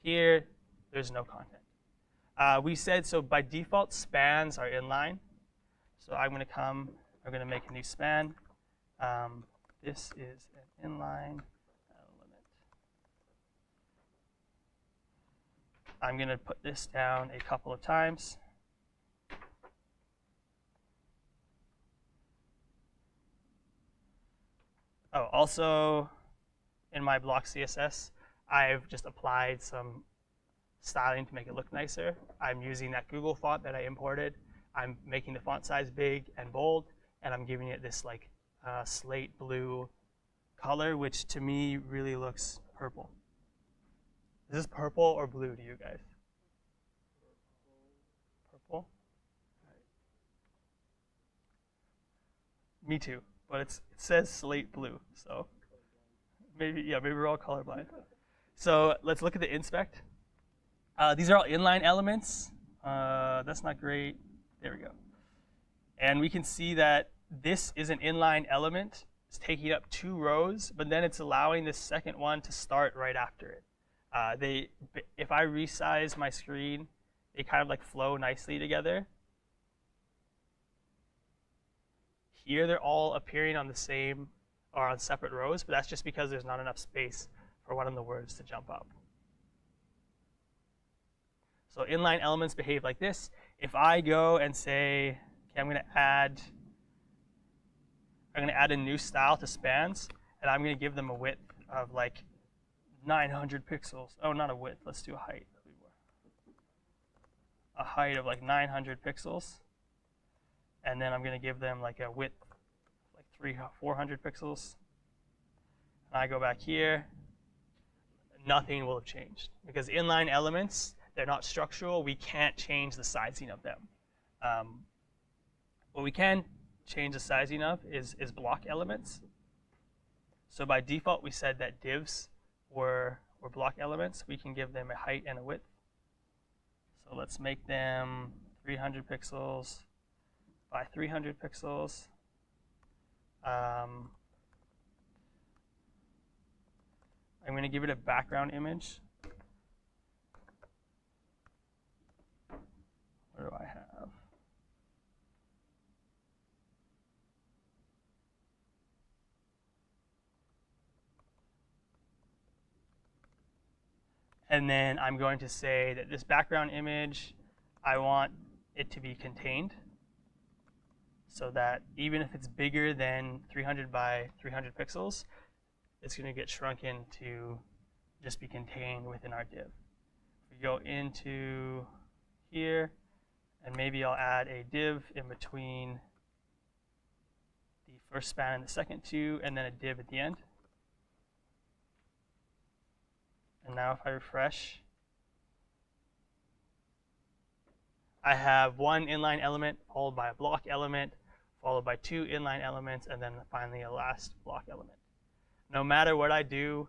here, there's no content. We said, so by default, spans are inline. So I'm going to make a new span. This is an inline element. I'm going to put this down a couple of times. Oh, also, in my block CSS, I've just applied some styling to make it look nicer. I'm using that Google font that I imported. I'm making the font size big and bold, and I'm giving it this like slate blue color, which to me really looks purple. Is this purple or blue to you guys? Purple? Right. Me too, but it says slate blue, so maybe we're all colorblind. So let's look at the inspect. These are all inline elements. That's not great. There we go. And we can see that this is an inline element. It's taking up 2 rows, but then it's allowing this second one to start right after it. If I resize my screen They kind of like flow nicely together. Here they're all appearing on the same or on separate rows, but that's just because there's not enough space for one of the words to jump up. So inline elements behave like this. If I go and say, okay, I'm going to add a new style to spans, and I'm going to give them a width of like 900 pixels. Oh, not a width. Let's do a height. A height of like 900 pixels. And then I'm going to give them like a width like 400 pixels. And I go back here. Nothing will have changed. Because inline elements, they're not structural. We can't change the sizing of them. What we can change the sizing of is block elements. So by default, we said that divs were block elements. We can give them a height and a width. So let's make them 300 pixels by 300 pixels. I'm going to give it a background image. What do I have? And then I'm going to say that this background image, I want it to be contained so that even if it's bigger than 300 by 300 pixels, it's going to get shrunken to just be contained within our div. We go into here, and maybe I'll add a div in between the first span and the second two, and then a div at the end. And now if I refresh, I have one inline element followed by a block element, followed by two inline elements, and then finally a last block element. No matter what I do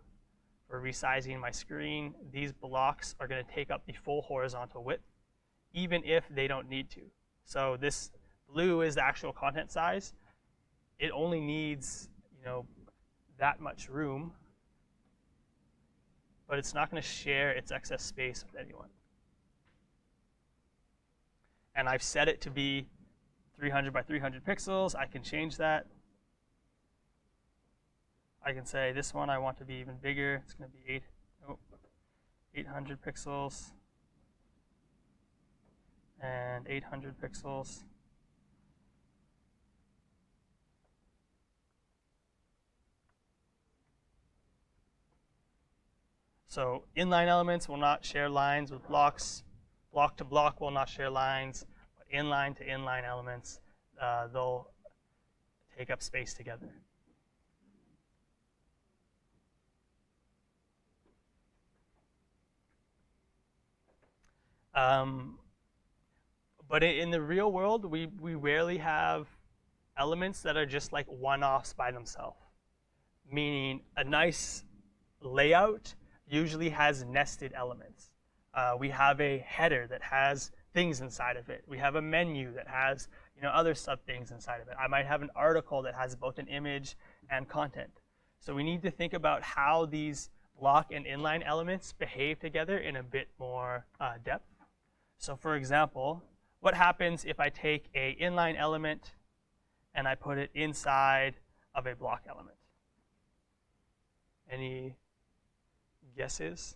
for resizing my screen, these blocks are going to take up the full horizontal width, even if they don't need to. So this blue is the actual content size. It only needs, that much room, but it's not going to share its excess space with anyone. And I've set it to be 300 by 300 pixels. I can change that. I can say this one I want to be even bigger. It's going to be 800 pixels and 800 pixels. So inline elements will not share lines with blocks. Block to block will not share lines. But inline to inline elements, they'll take up space together. But in the real world, we rarely have elements that are just like one-offs by themselves. Meaning a nice layout usually has nested elements. We have a header that has things inside of it. We have a menu that has other sub things inside of it. I might have an article that has both an image and content. So we need to think about how these block and inline elements behave together in a bit more depth. So for example, what happens if I take an inline element and I put it inside of a block element? Any guesses?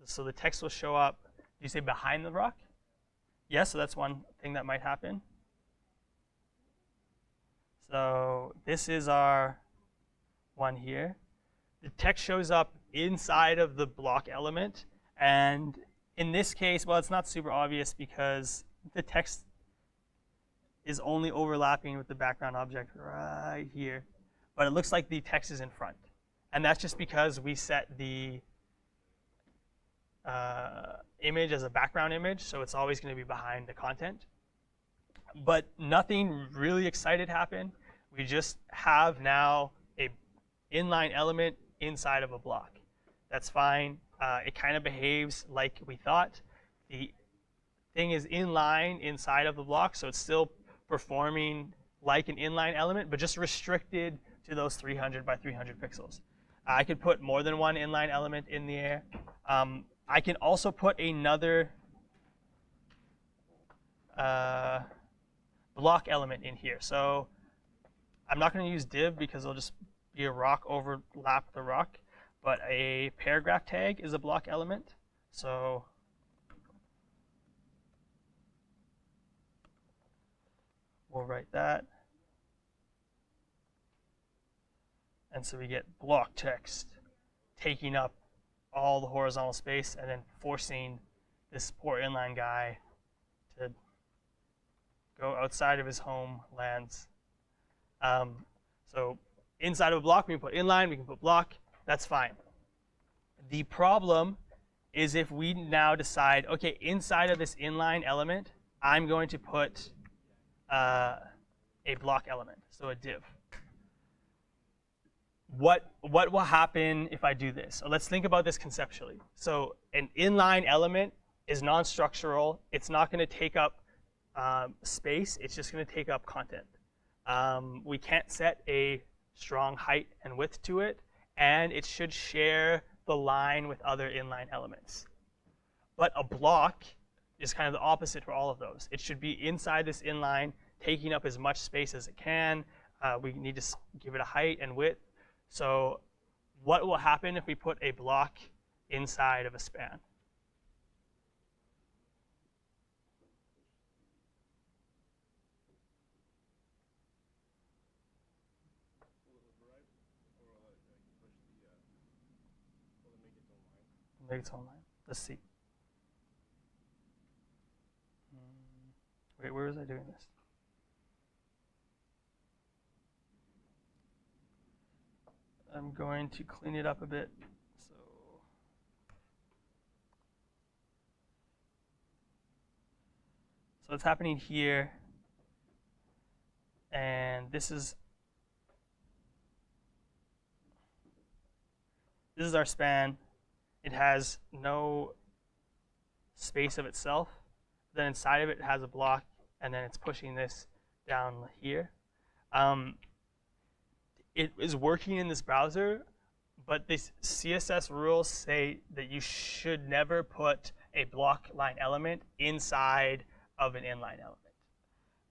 So the text will show up, did you say behind the rock? Yes, so that's one thing that might happen. So this is our one here. The text shows up inside of the block element. And in this case, well, it's not super obvious because the text is only overlapping with the background object right here. But it looks like the text is in front. And that's just because we set the image as a background image, so it's always going to be behind the content. But nothing really exciting happened. We just have now a inline element inside of a block. That's fine. It kind of behaves like we thought. The thing is inline inside of the block, so it's still performing like an inline element, but just restricted to those 300 by 300 pixels. I could put more than one inline element in the air. I can also put another block element in here. So I'm not going to use div because it'll just be a rock overlap the rock, but a paragraph tag is a block element. So we'll write that. And so we get block text taking up all the horizontal space and then forcing this poor inline guy to go outside of his homelands. So inside of a block, we can put inline, we can put block, that's fine. The problem is if we now decide, okay, inside of this inline element, I'm going to put a block element, so a div. What will happen if I do this? So let's think about this conceptually. So an inline element is non-structural. It's not going to take up space. It's just going to take up content. We can't set a strong height and width to it, and it should share the line with other inline elements. But a block is kind of the opposite for all of those. It should be inside this inline, taking up as much space as it can. We need to give it a height and width. So what will happen if we put a block inside of a span? Make its own line. Let's see. Wait, where was I doing this? I'm going to clean it up a bit. So it's happening here, and this is our span. It has no space of itself. Then inside of it, it has a block, and then it's pushing this down here. It is working in this browser, but these CSS rules say that you should never put a block line element inside of an inline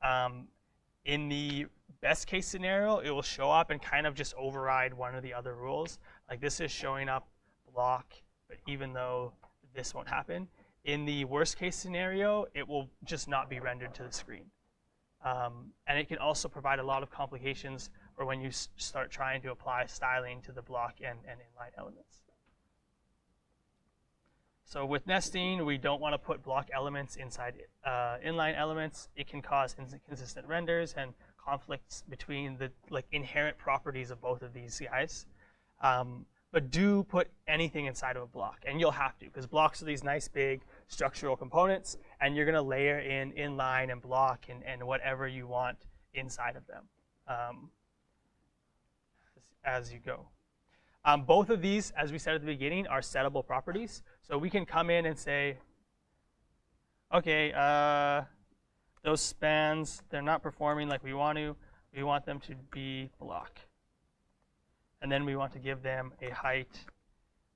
element. In the best case scenario, it will show up and kind of just override one of the other rules. Like this is showing up block, but even though this won't happen, in the worst case scenario, it will just not be rendered to the screen. And it can also provide a lot of complications or when you start trying to apply styling to the block and inline elements. So with nesting, we don't want to put block elements inside inline elements. It can cause inconsistent renders and conflicts between the inherent properties of both of these guys. But do put anything inside of a block, and you'll have to, because blocks are these nice big structural components, and you're going to layer in inline and block and whatever you want inside of them as you go. Both of these, as we said at the beginning, are settable properties. So we can come in and say, okay, those spans, they're not performing like we want to. We want them to be block. And then we want to give them a height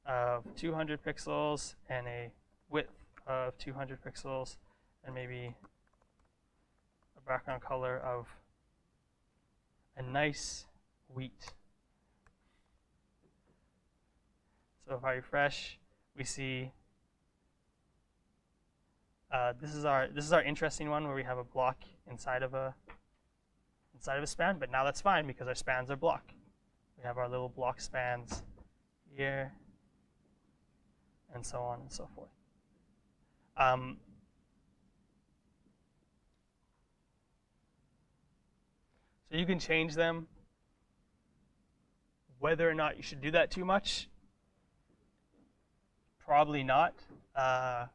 of 200 pixels and a width of 200 pixels and maybe a background color of a nice wheat. So if I refresh, we see this is our interesting one where we have a block inside of a span, but now that's fine because our spans are block. We have our little block spans here, and so on and so forth. So you can change them. Whether or not you should do that too much, probably not. I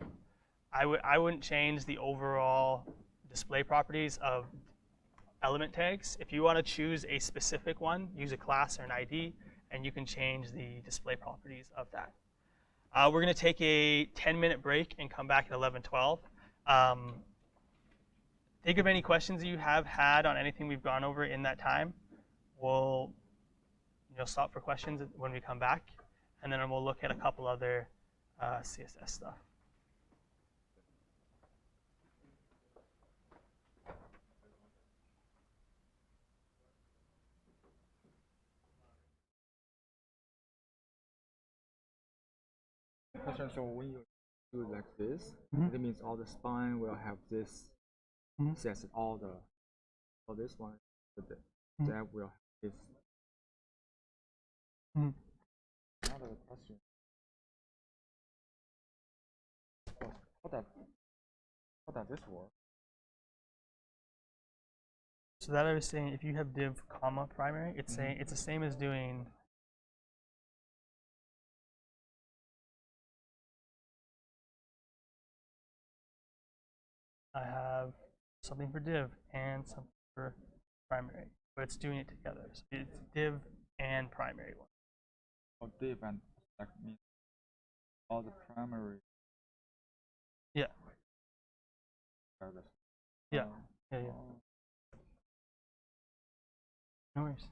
wouldn't change the overall display properties of element tags. If you want to choose a specific one, use a class or an ID, and you can change the display properties of that. We're going to take a 10-minute break and come back at 11:12. think of any questions you have had on anything we've gone over in that time. We'll stop for questions when we come back, and then we'll look at a couple other CSS stuff. Question. So when you do like this, Mhm. it means all the spine will have this Mhm. sets all this one, but Mhm. that will have this. Mhm. Another question. How does this work? So that I was saying, if you have div comma primary, it's saying it's the same as doing I have something for div and something for primary, but it's doing it together. So it's div and primary one. Or div and like means all the primary Yeah, service. yeah, Oh, yeah, yeah. oh. No worries.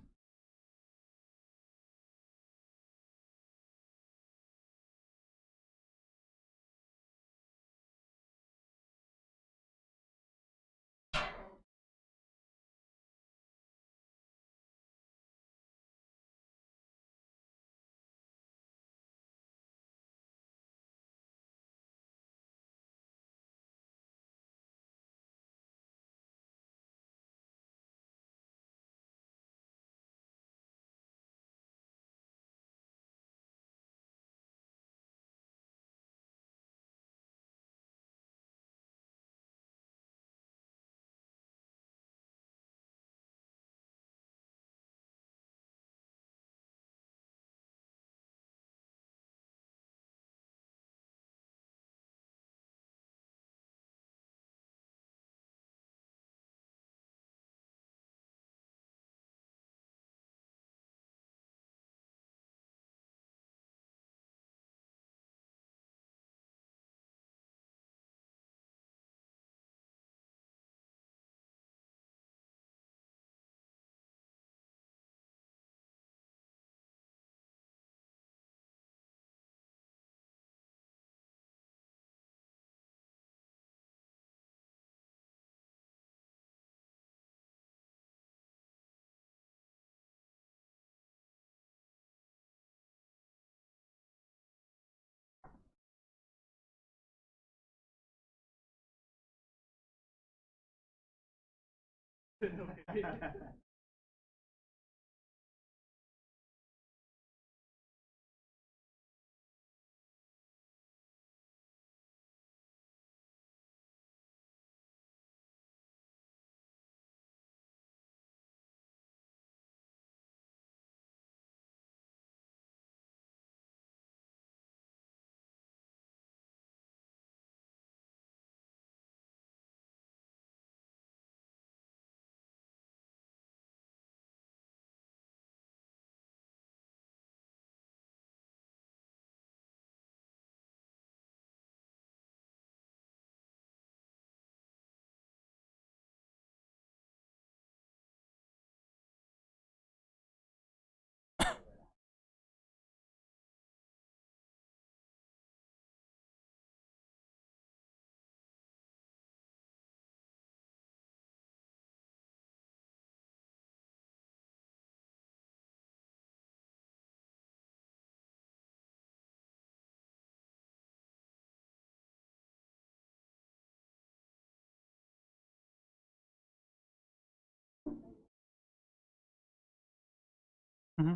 Mm-hmm.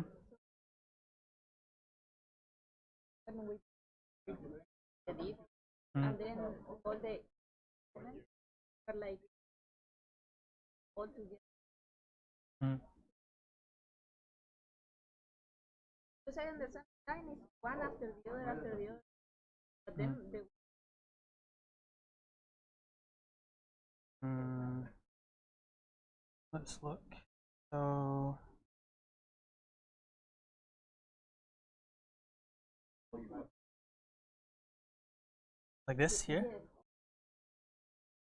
When we edit, Mm-hmm. and then all the elements are like all together. Mm-hmm. Because I understand line is one after the other, but then the Let's look. So like this here?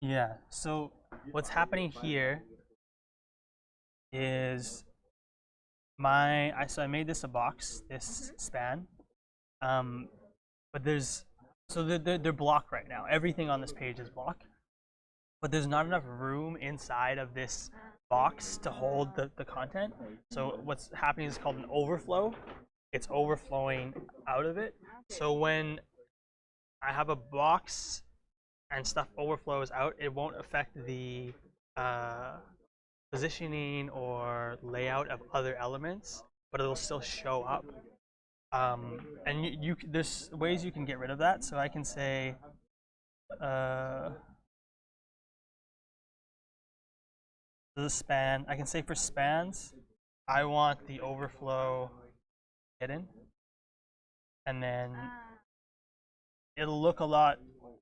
Yeah. So what's happening here is so I made this a box, this span, but they're blocked right now. Everything on this page is blocked, but there's not enough room inside of this box to hold the content. So what's happening is called an overflow. It's overflowing out of it. So when I have a box and stuff overflows out, it won't affect the positioning or layout of other elements, but it'll still show up. And there's ways you can get rid of that. So I can say, the span. I can say for spans, I want the overflow hidden, and then it'll look a lot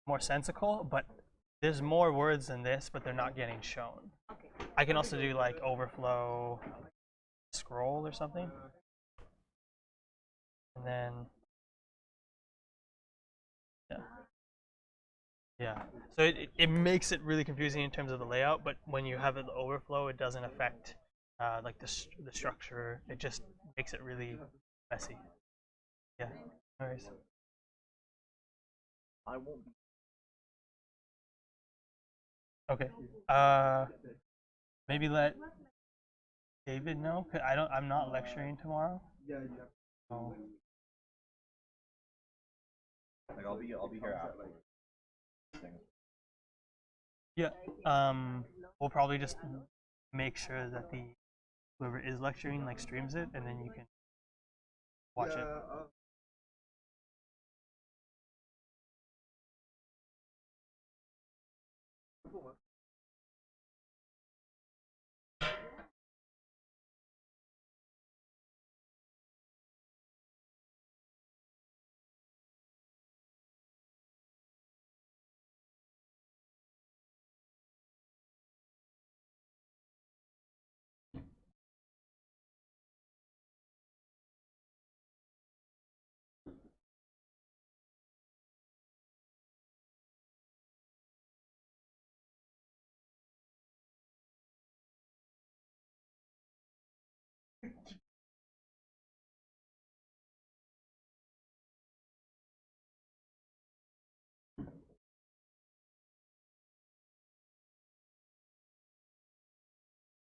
more sensical, but there's more words than this, but they're not getting shown. Okay. I can also do like overflow scroll or something. And then, yeah. Yeah. So it makes it really confusing in terms of the layout, but when you have the overflow, it doesn't affect like the structure. It just makes it really messy. Yeah. No worries. I won't be. Okay. Maybe let David know. 'Cause I'm not lecturing tomorrow. So, Like I'll be here after. yeah. We'll probably just make sure that whoever is lecturing like streams it, and then you can watch it.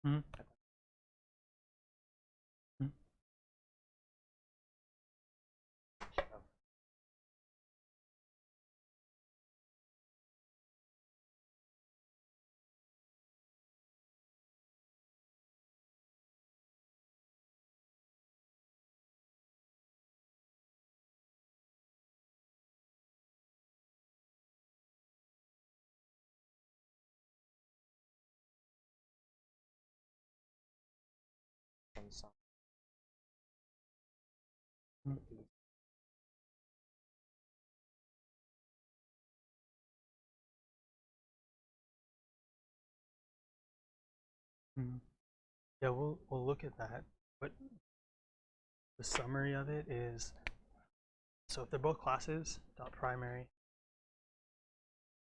Hmm. Hmm. Hmm. Hmm. Yeah, we'll look at that. But the summary of it is, so if they're both classes, dot primary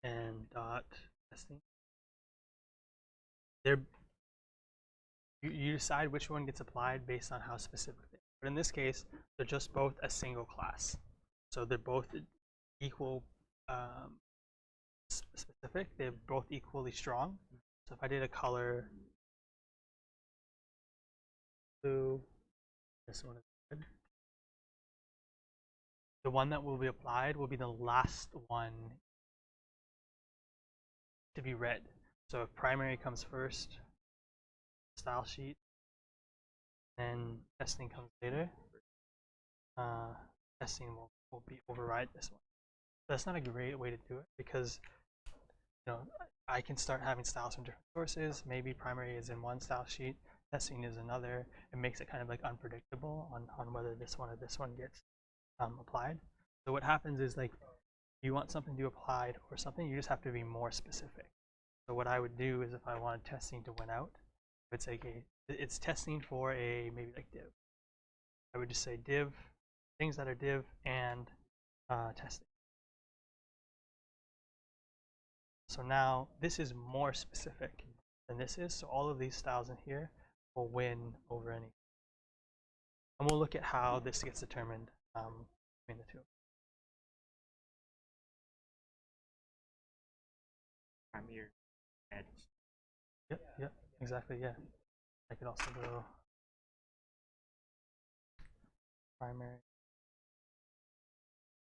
and dot testing, they're you decide which one gets applied based on how specific they are. But in this case, they're just both a single class. So they're both equal specific. They're both equally strong. So if I did a color blue, this one is red. The one that will be applied will be the last one to be red. So if primary comes first, style sheet, then testing comes later, testing will be override this one. That's not a great way to do it because I can start having styles from different sources. Maybe primary is in one style sheet, testing is another. It makes it kind of like unpredictable on whether this one or this one gets applied. So what happens is like you want something to applied or something, you just have to be more specific. So what I would do is if I wanted testing to win out, it's like it's testing for a maybe like div. I would just say div, things that are div and testing. So now this is more specific than this is. So all of these styles in here will win over any. And we'll look at how this gets determined between the two. Premier edge. Yep, exactly, yeah. I could also go primary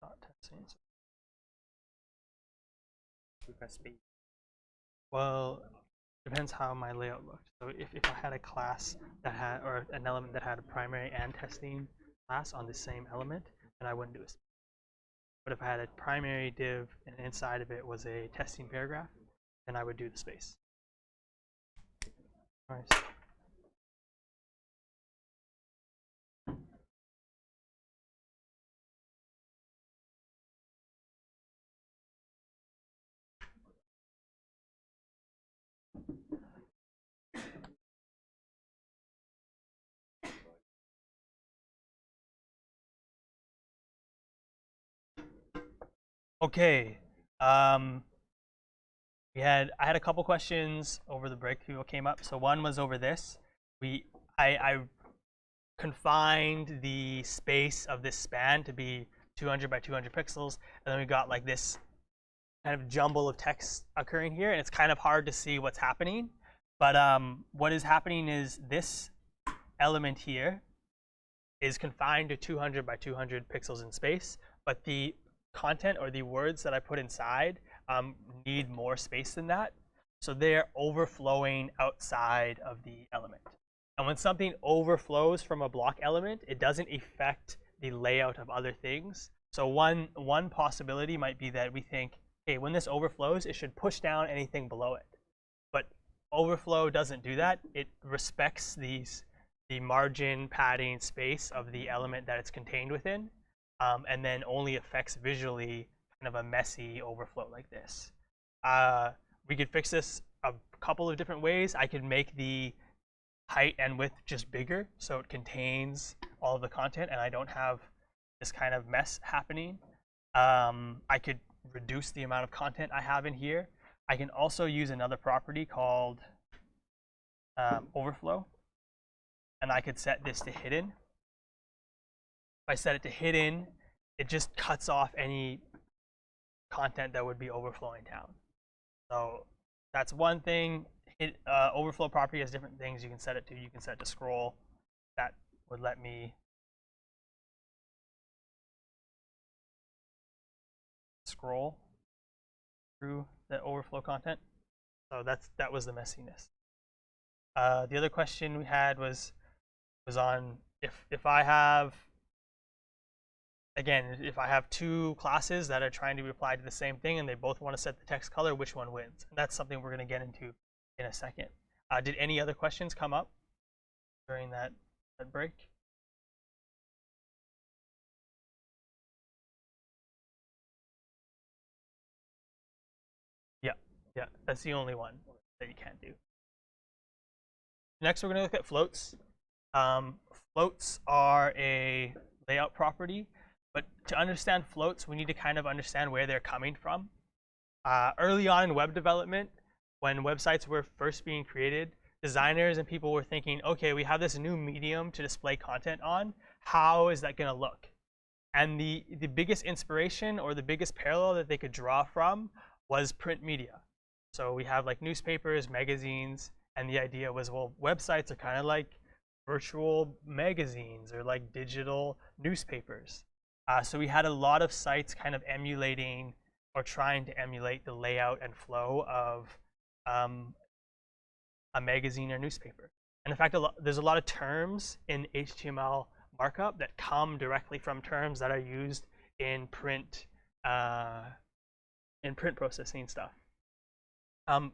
dot testing. Speed. Well, depends how my layout looked. So if I had a class that had, or an element that had a primary and testing class on the same element, then I wouldn't do a speed. But if I had a primary div and inside of it was a testing paragraph, then I would do the space. All right. Okay. I had a couple questions over the break people came up. So one was over this. I confined the space of this span to be 200 by 200 pixels, and then we got like this kind of jumble of text occurring here, and it's kind of hard to see what's happening. But what is happening is this element here is confined to 200 by 200 pixels in space, but the content or the words that I put inside need more space than that. So they're overflowing outside of the element. And when something overflows from a block element, it doesn't affect the layout of other things. So one possibility might be that we think, hey, when this overflows, it should push down anything below it. But overflow doesn't do that. It respects the margin, padding, space of the element that it's contained within, and then only affects visually kind of a messy overflow like this. We could fix this a couple of different ways. I could make the height and width just bigger so it contains all of the content and I don't have this kind of mess happening. I could reduce the amount of content I have in here. I can also use another property called overflow, and I could set this to hidden. If I set it to hidden, it just cuts off any content that would be overflowing down. So that's one thing. Overflow property has different things you can set it to. You can set it to scroll. That would let me scroll through the overflow content. So that was the messiness. The other question we had was on if I have, again, if I have two classes that are trying to reply to the same thing and they both want to set the text color, which one wins? And that's something we're going to get into in a second. Did any other questions come up during that break? Yeah, that's the only one that you can't do. Next, we're going to look at floats. Floats are a layout property, but to understand floats, we need to kind of understand where they're coming from. Early on in web development, when websites were first being created, designers and people were thinking, okay, we have this new medium to display content on. How is that going to look? And the biggest inspiration or the biggest parallel that they could draw from was print media. So we have like newspapers, magazines, and the idea was, well, websites are kind of like virtual magazines or like digital newspapers. So we had a lot of sites kind of emulating or trying to emulate the layout and flow of a magazine or newspaper. And in fact, there's a lot of terms in HTML markup that come directly from terms that are used in print processing stuff.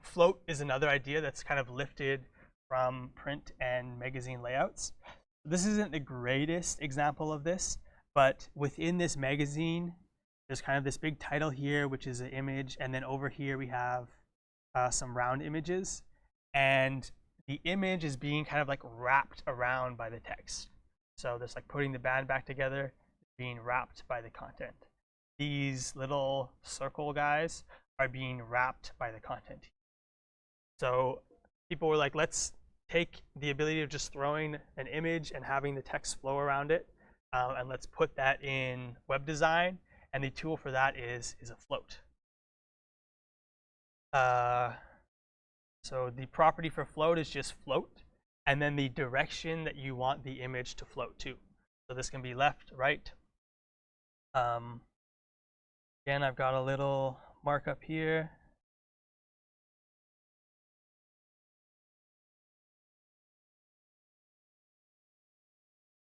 Float is another idea that's kind of lifted from print and magazine layouts. This isn't the greatest example of this, but within this magazine, there's kind of this big title here, which is an image, and then over here we have some round images, and the image is being kind of like wrapped around by the text. So there's like putting the band back together, being wrapped by the content. These little circle guys are being wrapped by the content. So people were like, let's take the ability of just throwing an image and having the text flow around it, and let's put that in web design. And the tool for that is a float. So the property for float is just float, and then the direction that you want the image to float to. So this can be left, right. Again, I've got a little markup here.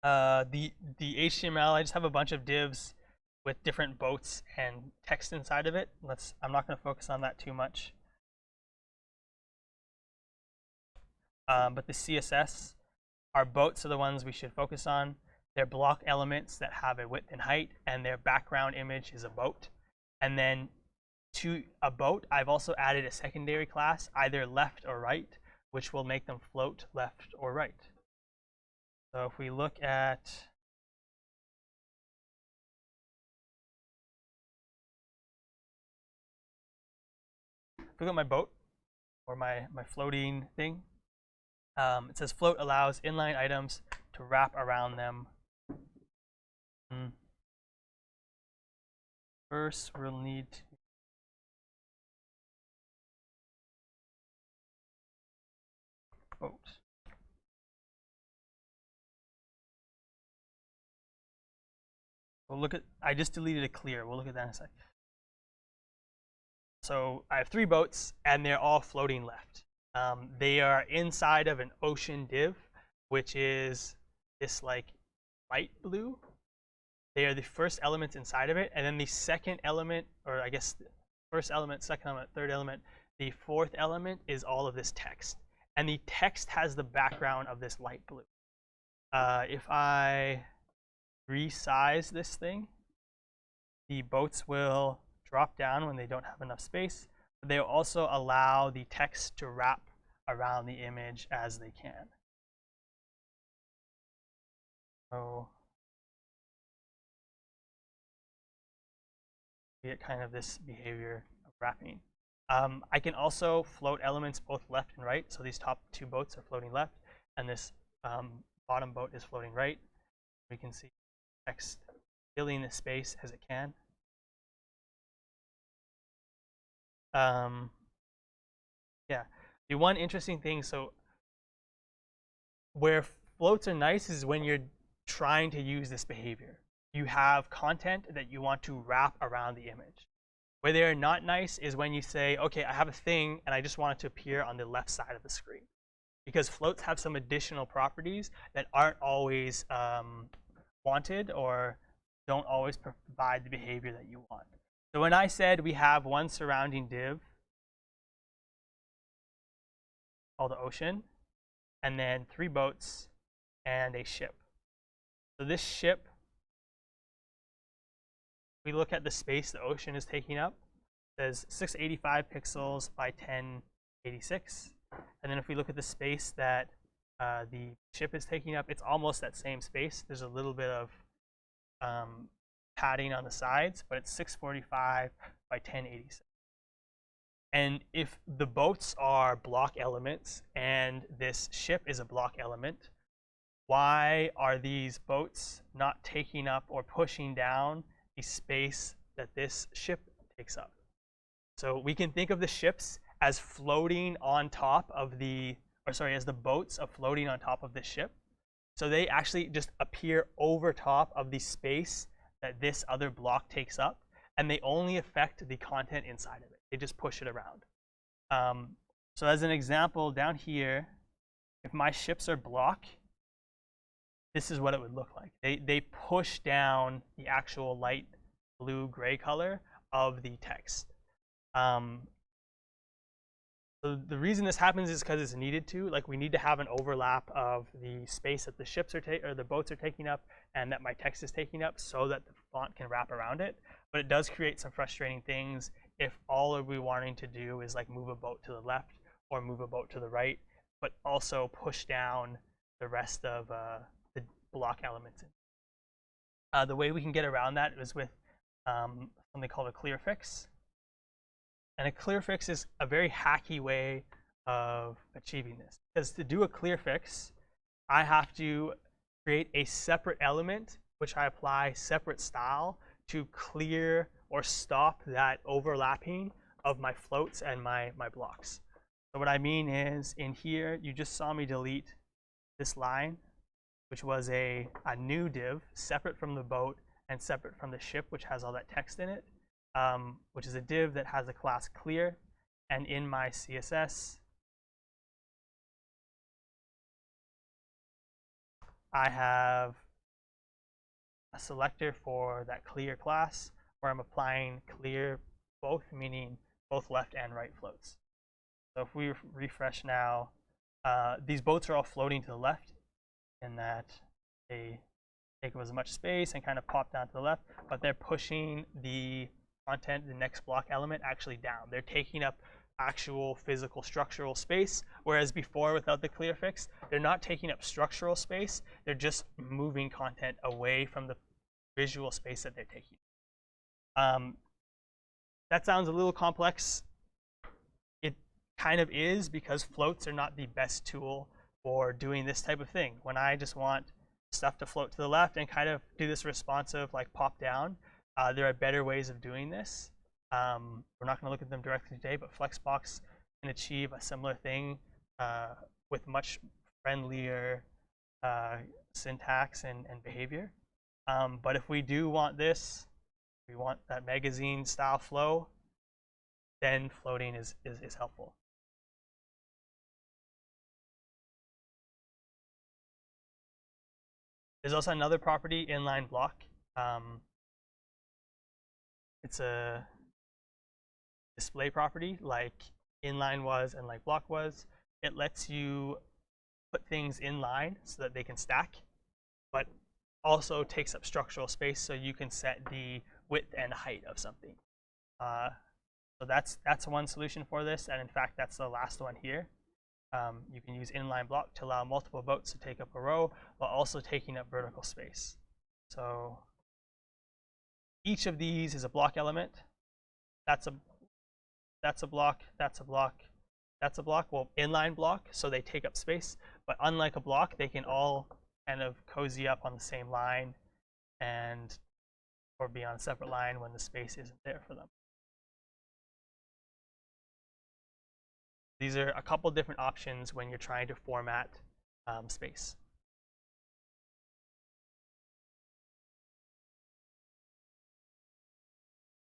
The HTML, I just have a bunch of divs with different boats and text inside of it. I'm not going to focus on that too much. But the CSS, our boats are the ones we should focus on. They're block elements that have a width and height, and their background image is a boat. And then to a boat, I've also added a secondary class, either left or right, which will make them float left or right. So if we look at my boat or my floating thing, it says float allows inline items to wrap around them. First, we'll need to boat. We'll look at, I just deleted a clear. We'll look at that in a sec. So I have 3 boats, and they're all floating left. They are inside of an ocean div, which is this like light blue. They are the first elements inside of it, and then the second element, or I guess first element, second element, third element, the fourth element is all of this text. And the text has the background of this light blue. If I resize this thing, the boats will drop down when they don't have enough space, but they will also allow the text to wrap around the image as they can. So we get kind of this behavior of wrapping. I can also float elements both left and right. So these top 2 boats are floating left, and this bottom boat is floating right. We can see text filling the space as it can. Yeah, the one interesting thing, so where floats are nice is when you're trying to use this behavior. You have content that you want to wrap around the image. Where they're not nice is when you say, okay, I have a thing and I just want it to appear on the left side of the screen. Because floats have some additional properties that aren't always wanted or don't always provide the behavior that you want. So when I said we have one surrounding div called the ocean, and then 3 boats and a ship. So this ship, we look at the space the ocean is taking up. It says 685 pixels by 1086. And then if we look at the space that the ship is taking up, it's almost that same space. There's a little bit of padding on the sides, but it's 645 by 1086. And if the boats are block elements and this ship is a block element, why are these boats not taking up or pushing down the space that this ship takes up? So we can think of the ships as floating on top of the, or sorry, as the boats are floating on top of the ship. So they actually just appear over top of the space that this other block takes up, and they only affect the content inside of it. They just push it around. So as an example, down here, if my ships are block, this is what it would look like. They push down the actual light blue-gray color of the text. So the reason this happens is because it's needed to. Like, we need to have an overlap of the space that the ships are or the boats are taking up and that my text is taking up, so that the font can wrap around it. But it does create some frustrating things if all we're wanting to do is like move a boat to the left or move a boat to the right, but also push down the rest of the block elements. The way we can get around that is with something called a clear fix. And a clear fix is a very hacky way of achieving this. Because to do a clear fix, I have to create a separate element, which I apply separate style to clear or stop that overlapping of my floats and my blocks. So what I mean is, in here, you just saw me delete this line, which was a new div, separate from the boat and separate from the ship, which has all that text in it, which is a div that has a class clear. And in my CSS, I have a selector for that clear class where I'm applying clear both, meaning both left and right floats. So if we refresh now, these boats are all floating to the left in that they take up as much space and kind of pop down to the left, but they're pushing the content, the next block element, actually down. They're taking up actual physical structural space, whereas before, without the clear fix, they're not taking up structural space, they're just moving content away from the visual space that they're taking. That sounds a little complex. It kind of is, because floats are not the best tool for doing this type of thing. When I just want stuff to float to the left and kind of do this responsive like pop down, there are better ways of doing this. We're not going to look at them directly today, but Flexbox can achieve a similar thing with much friendlier syntax and behavior. But if we do want this, we want that magazine style flow, then floating is helpful. There's also another property, inline block. It's a display property like inline was and like block was. It lets you put things in line so that they can stack, but also takes up structural space, so you can set the width and height of something. So that's one solution for this, and in fact, that's the last one here. You can use inline block to allow multiple boats to take up a row while also taking up vertical space. So each of these is a block element. That's a block, that's a block, that's a block. Well, inline block, so they take up space. But unlike a block, they can all kind of cozy up on the same line and or be on a separate line when the space isn't there for them. These are a couple different options when you're trying to format space.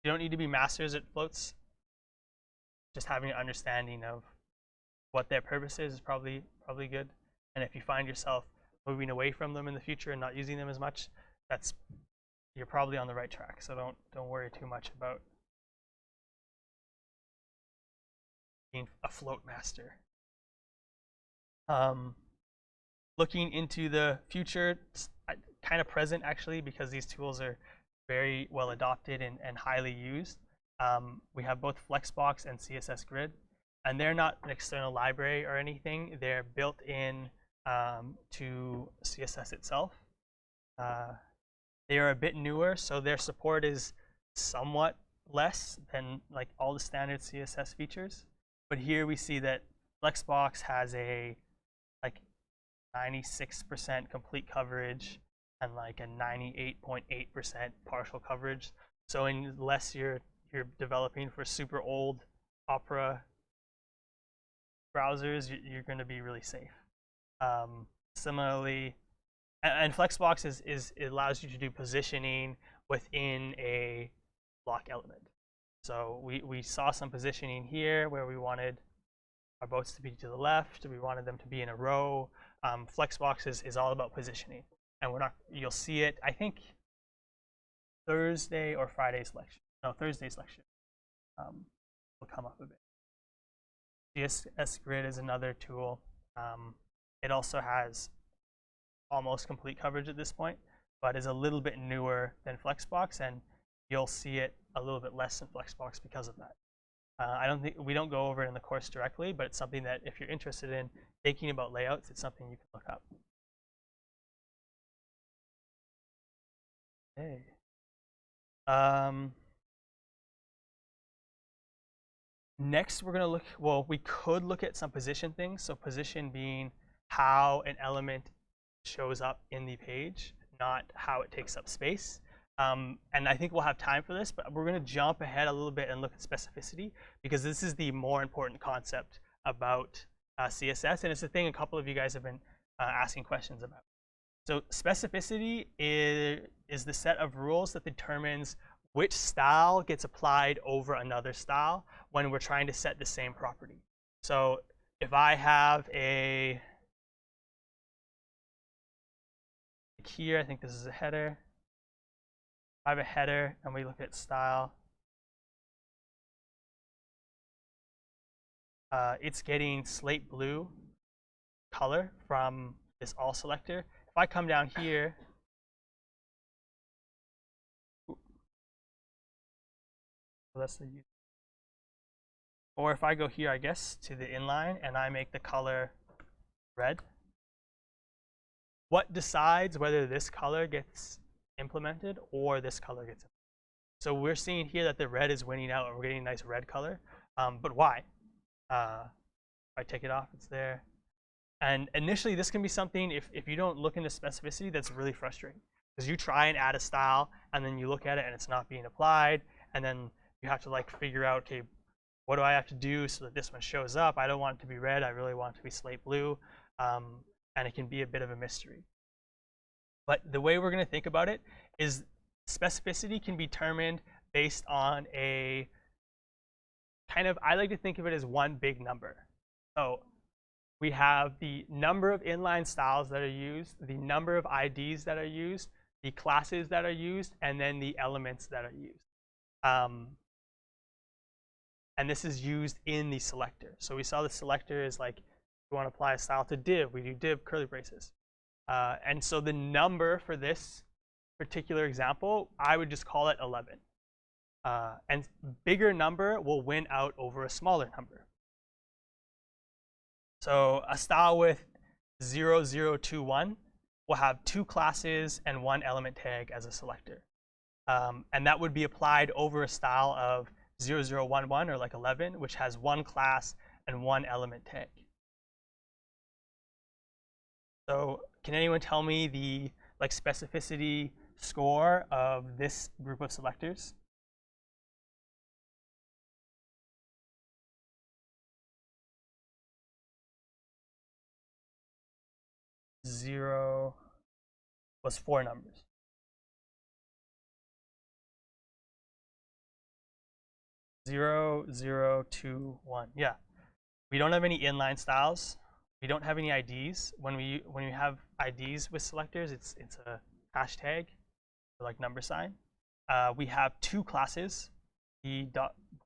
You don't need to be masters at floats. Just having an understanding of what their purpose is probably good. And if you find yourself moving away from them in the future and not using them as much, you're probably on the right track. So don't worry too much about being a float master. Looking into the future, kind of present actually, because these tools are very well adopted and highly used. We have both Flexbox and CSS Grid, and they're not an external library or anything. They're built in to CSS itself. They are a bit newer, so their support is somewhat less than like all the standard CSS features. But here we see that Flexbox has a like 96% complete coverage and like a 98.8% partial coverage. So unless you're developing for super old Opera browsers, you're going to be really safe. Similarly, and Flexbox it allows you to do positioning within a block element. So we saw some positioning here where we wanted our boats to be to the left, we wanted them to be in a row. Flexbox is all about positioning, and you'll see it, I think, Thursday or Friday's lecture. No, Thursday's lecture will come up a bit. CSS Grid is another tool. It also has almost complete coverage at this point, but is a little bit newer than Flexbox, and you'll see it a little bit less than Flexbox because of that. We don't go over it in the course directly, but it's something that if you're interested in thinking about layouts, it's something you can look up. Okay. Next, we're going to look, well, we could look at some position things. So position being how an element shows up in the page, not how it takes up space. And I think we'll have time for this, but we're going to jump ahead a little bit and look at specificity, because this is the more important concept about CSS, and it's a thing a couple of you guys have been asking questions about. So specificity is the set of rules that determines which style gets applied over another style when we're trying to set the same property. So if I have a, here, I think this is a header. I have a header and we look at style. It's getting slate blue color from this all selector. If I come down here, that's the, or if I go here, I guess, to the inline and I make the color red, what decides whether this color gets implemented or this color gets implemented? So we're seeing here that the red is winning out and we're getting a nice red color. But why? If I take it off, it's there. And initially, this can be something, if you don't look into specificity, that's really frustrating. Because you try and add a style, and then you look at it, and it's not being applied. And then you have to like figure out, okay, what do I have to do so that this one shows up? I don't want it to be red. I really want it to be slate blue. And it can be a bit of a mystery. But the way we're going to think about it is specificity can be determined based on a kind of, I like to think of it as one big number. So we have the number of inline styles that are used, the number of IDs that are used, the classes that are used, and then the elements that are used. And this is used in the selector. So we saw the selector is like, we want to apply a style to div, we do div curly braces. And so the number for this particular example, I would just call it 11. And bigger number will win out over a smaller number. So a style with 0021 will have 2 classes and 1 element tag as a selector. And that would be applied over a style of 0011 or like 11, which has 1 class and 1 element tag. So can anyone tell me the like specificity score of this group of selectors? Zero was 4 numbers. 0, 0, 2, 1. Yeah, we don't have any inline styles. We don't have any IDs. When we have IDs with selectors, it's a hashtag or like number sign. We have 2 classes, the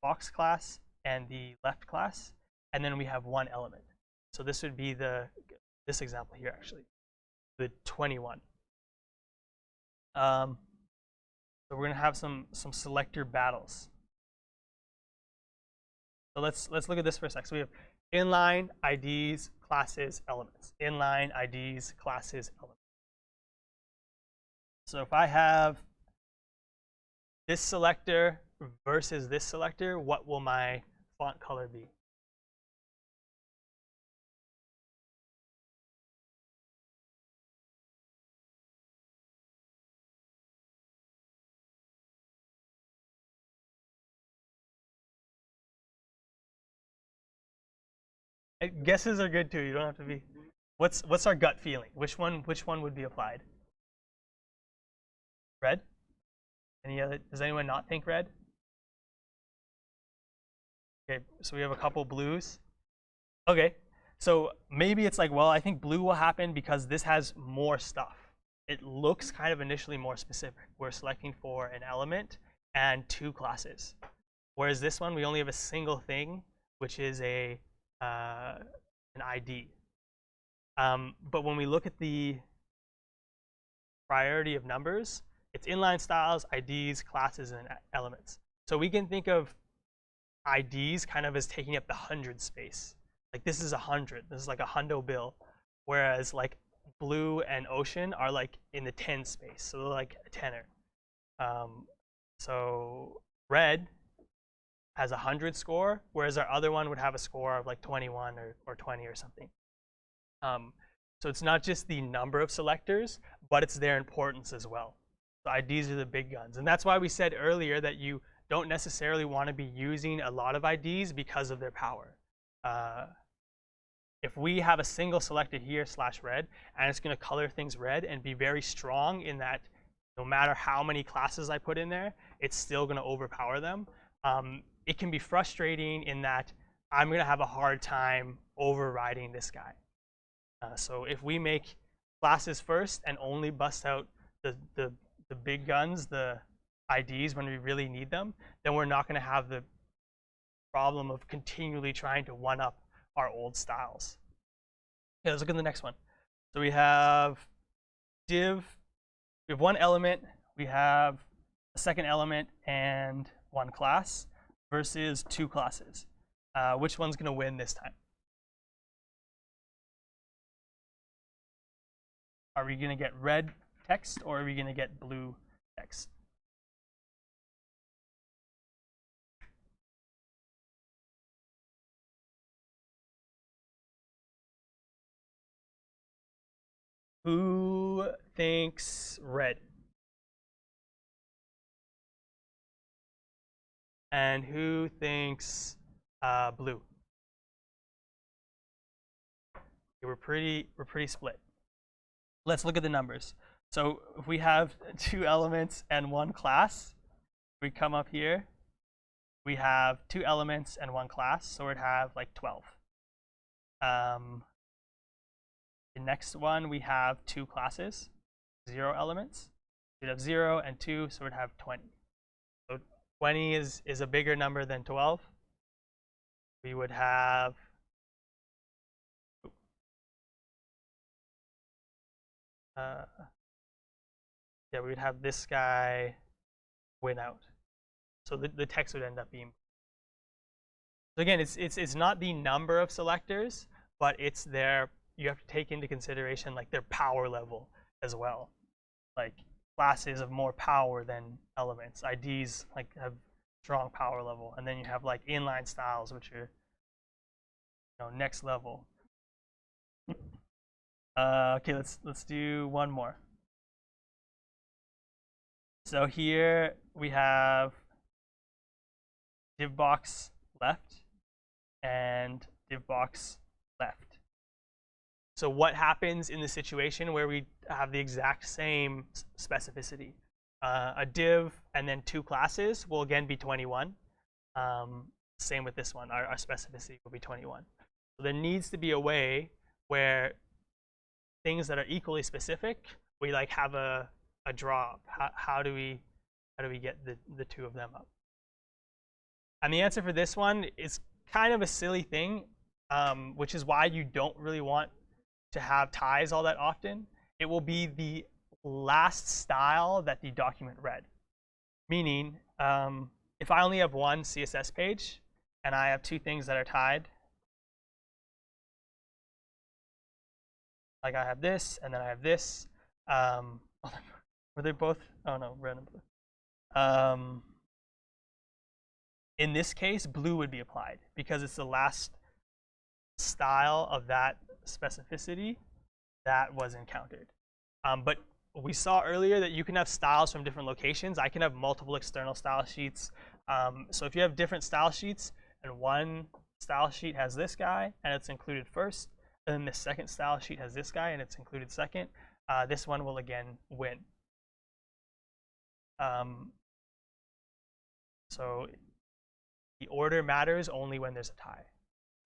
box class and the left class, and then we have 1 element. So this would be this example here actually, the 21. So we're gonna have some selector battles. So let's look at this for a sec. So we have inline, IDs, classes, elements. Inline, IDs, classes, elements. So if I have this selector versus this selector, what will my font color be? Guesses are good too. You don't have to be. What's our gut feeling? Which one would be applied? Red? Any other? Does anyone not think red? Okay, so we have a couple blues. Okay, so maybe it's like, well, I think blue will happen because this has more stuff. It looks kind of initially more specific. We're selecting for an element and 2 classes. Whereas this one, we only have a single thing, which is an ID. But when we look at the priority of numbers, it's inline styles, IDs, classes, and elements. So we can think of IDs kind of as taking up the 100 space. Like this is 100. This is like a hundo bill. Whereas like blue and ocean are like in the 10 space. So they're like a tenner. So red has a 100 score, whereas our other one would have a score of like 21 or 20 or something. So it's not just the number of selectors, but it's their importance as well. So IDs are the big guns. And that's why we said earlier that you don't necessarily want to be using a lot of IDs because of their power. If we have a single selector here /red, and it's going to color things red and be very strong in that no matter how many classes I put in there, it's still going to overpower them. It can be frustrating in that I'm going to have a hard time overriding this guy. So if we make classes first and only bust out the big guns, the IDs when we really need them, then we're not going to have the problem of continually trying to one-up our old styles. Okay, let's look at the next one. So we have div. We have one element, we have a second element, and one class versus two classes. Which one's going to win this time? Are we going to get red text or are we going to get blue text? Who thinks red? And who thinks blue? Okay, we're pretty split. Let's look at the numbers. So if we have two elements and one class, we come up here, we have two elements and one class, so we'd have like 12. The next one, we have two classes, 0 elements. We'd have 0 and 2, so we'd have 20. So 20 is a bigger number than 12. We would have yeah, we would have this guy win out. So the text would end up being. So again, it's not the number of selectors, but it's their. You have to take into consideration like their power level as well. Like classes have more power than elements. IDs like have strong power level, and then you have like inline styles, which are next level. Okay, let's do one more. So here we have div box left and div box left. So what happens in the situation where we have the exact same specificity? A div and then two classes will again be 21. Same with this one, our specificity will be 21. So there needs to be a way where things that are equally specific, we like have a drop. How do we get the two of them up? And the answer for this one is kind of a silly thing, which is why you don't really want to have ties all that often. It will be the last style that the document read. Meaning, if I only have one CSS page and I have two things that are tied, like I have this and then I have this, were they both? Oh no, red and blue. In this case, blue would be applied because it's the last style of that specificity that was encountered. But we saw earlier that you can have styles from different locations. I can have multiple external style sheets. So if you have different style sheets and one style sheet has this guy and it's included first, and then the second style sheet has this guy and it's included second, this one will again win. So the order matters only when there's a tie.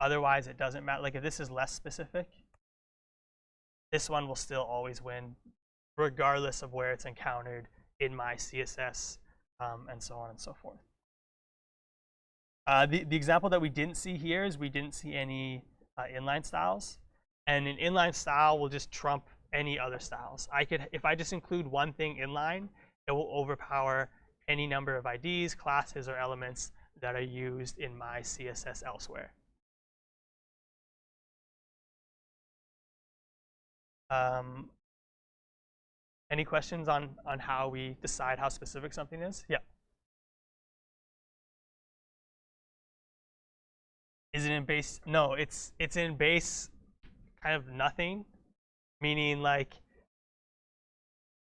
Otherwise, it doesn't matter. Like if this is less specific, this one will still always win, regardless of where it's encountered in my CSS, and so on and so forth. The example that we didn't see here is we didn't see any inline styles. And an inline style will just trump any other styles. If I just include one thing inline, it will overpower any number of IDs, classes, or elements that are used in my CSS elsewhere. Any questions on how we decide how specific something is? Yeah. Is it in base? No, it's in base kind of nothing, meaning like,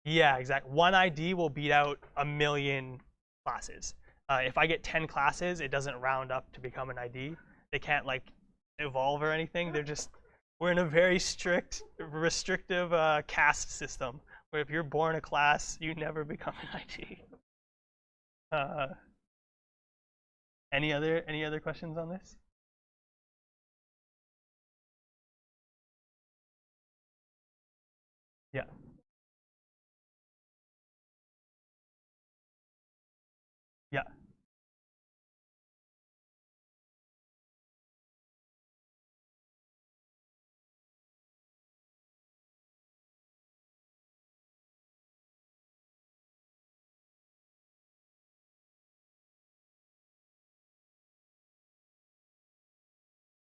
yeah, exactly. One ID will beat out a million classes. If I get 10 classes, it doesn't round up to become an ID. They can't like evolve or anything. They're just, we're in a very strict, restrictive caste system where if you're born a class, you never become an ID. Any other questions on this? Yeah. Yeah.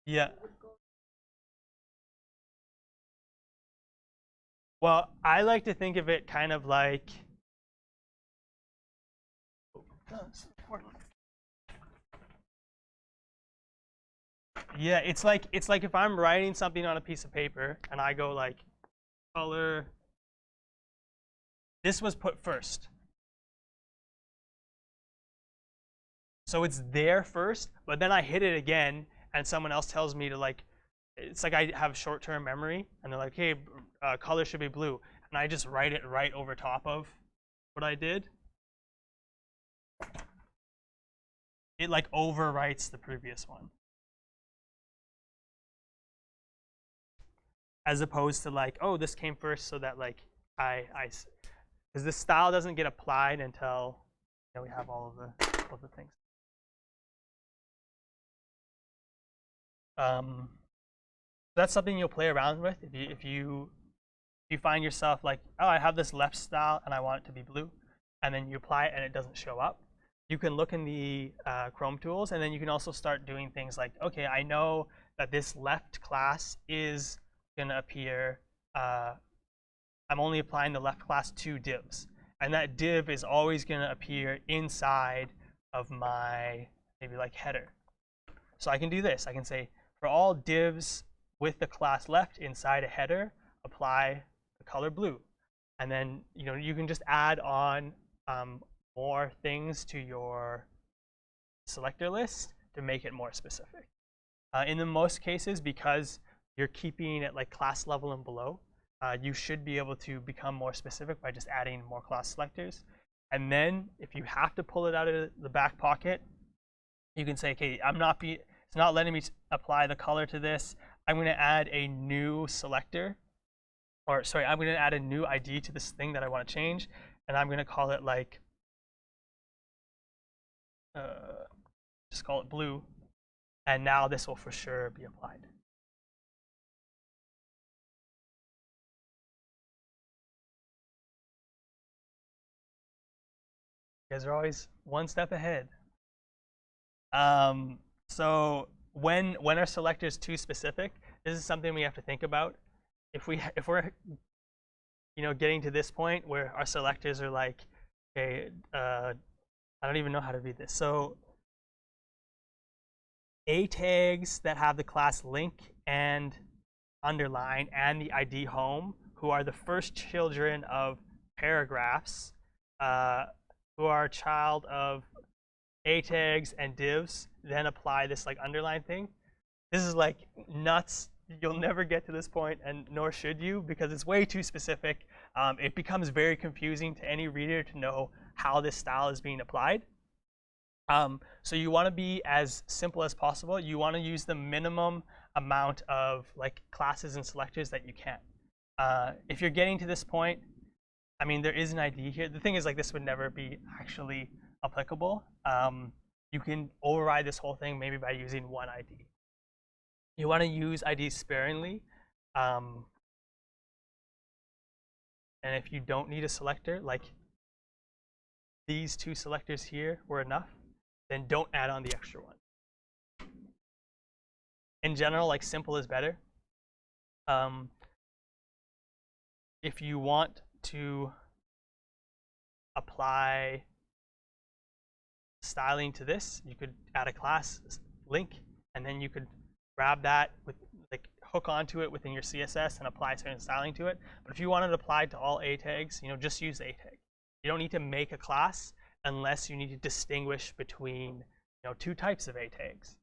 Yeah. Well, I like to think of it kind of like, yeah, it's like if I'm writing something on a piece of paper and I go like color, this was put first. So it's there first, but then I hit it again and someone else tells me to like, it's like I have short-term memory and they're like, hey, color should be blue. And I just write it right over top of what I did. It like overwrites the previous one. As opposed to like, oh, this came first so that like because this style doesn't get applied until we have all of the things. That's something you'll play around with if you find yourself like, oh, I have this left style and I want it to be blue, and then you apply it and it doesn't show up. You can look in the Chrome tools, and then you can also start doing things like, okay, I know that this left class is going to appear. I'm only applying the left class to divs, and that div is always going to appear inside of my maybe like header. So I can do this. I can say for all divs with the class left inside a header, apply the color blue, and then you can just add on more things to your selector list to make it more specific. In the most cases, because you're keeping it like class level and below, you should be able to become more specific by just adding more class selectors. And then if you have to pull it out of the back pocket, you can say, okay, it's not letting me apply the color to this. I'm going to add a new selector, or sorry, I'm going to add a new ID to this thing that I want to change, and I'm going to call it like, just call it blue, and now this will for sure be applied. You guys are always one step ahead. So when our selector is too specific, this is something we have to think about. If we're getting to this point where our selectors are like, okay, I don't even know how to read this. So A tags that have the class link and underline and the ID home, who are the first children of paragraphs, who are a child of A tags and divs, then apply this like underline thing. This is like nuts. You'll never get to this point, and nor should you, because it's way too specific. It becomes very confusing to any reader to know how this style is being applied. So you want to be as simple as possible. You want to use the minimum amount of like classes and selectors that you can. If you're getting to this point, I mean, there is an ID here. The thing is, like, this would never be actually applicable. You can override this whole thing maybe by using one ID. You want to use IDs sparingly. And if you don't need a selector, like these two selectors here were enough, then don't add on the extra one. In general, like, simple is better. If you want to apply styling to this, you could add a class link and then you could grab that with like hook onto it within your CSS and apply certain styling to it. But if you wanted to apply it to all A tags, just use A tag. You don't need to make a class unless you need to distinguish between two types of A tags.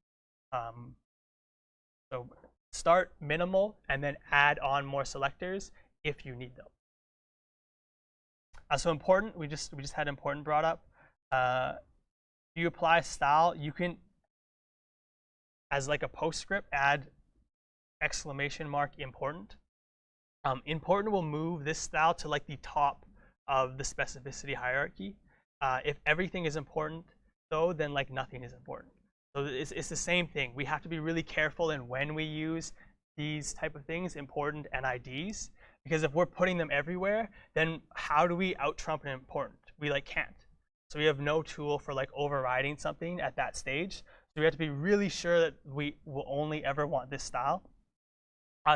So start minimal and then add on more selectors if you need them. So important, we just had important brought up. You apply style, you can, as like a postscript, add exclamation mark important. Important will move this style to like the top of the specificity hierarchy. If everything is important, though, then like nothing is important. So it's the same thing. We have to be really careful in when we use these type of things, important and IDs, because if we're putting them everywhere, then how do we out-trump an important? We like can't. So we have no tool for like overriding something at that stage. So we have to be really sure that we will only ever want this style.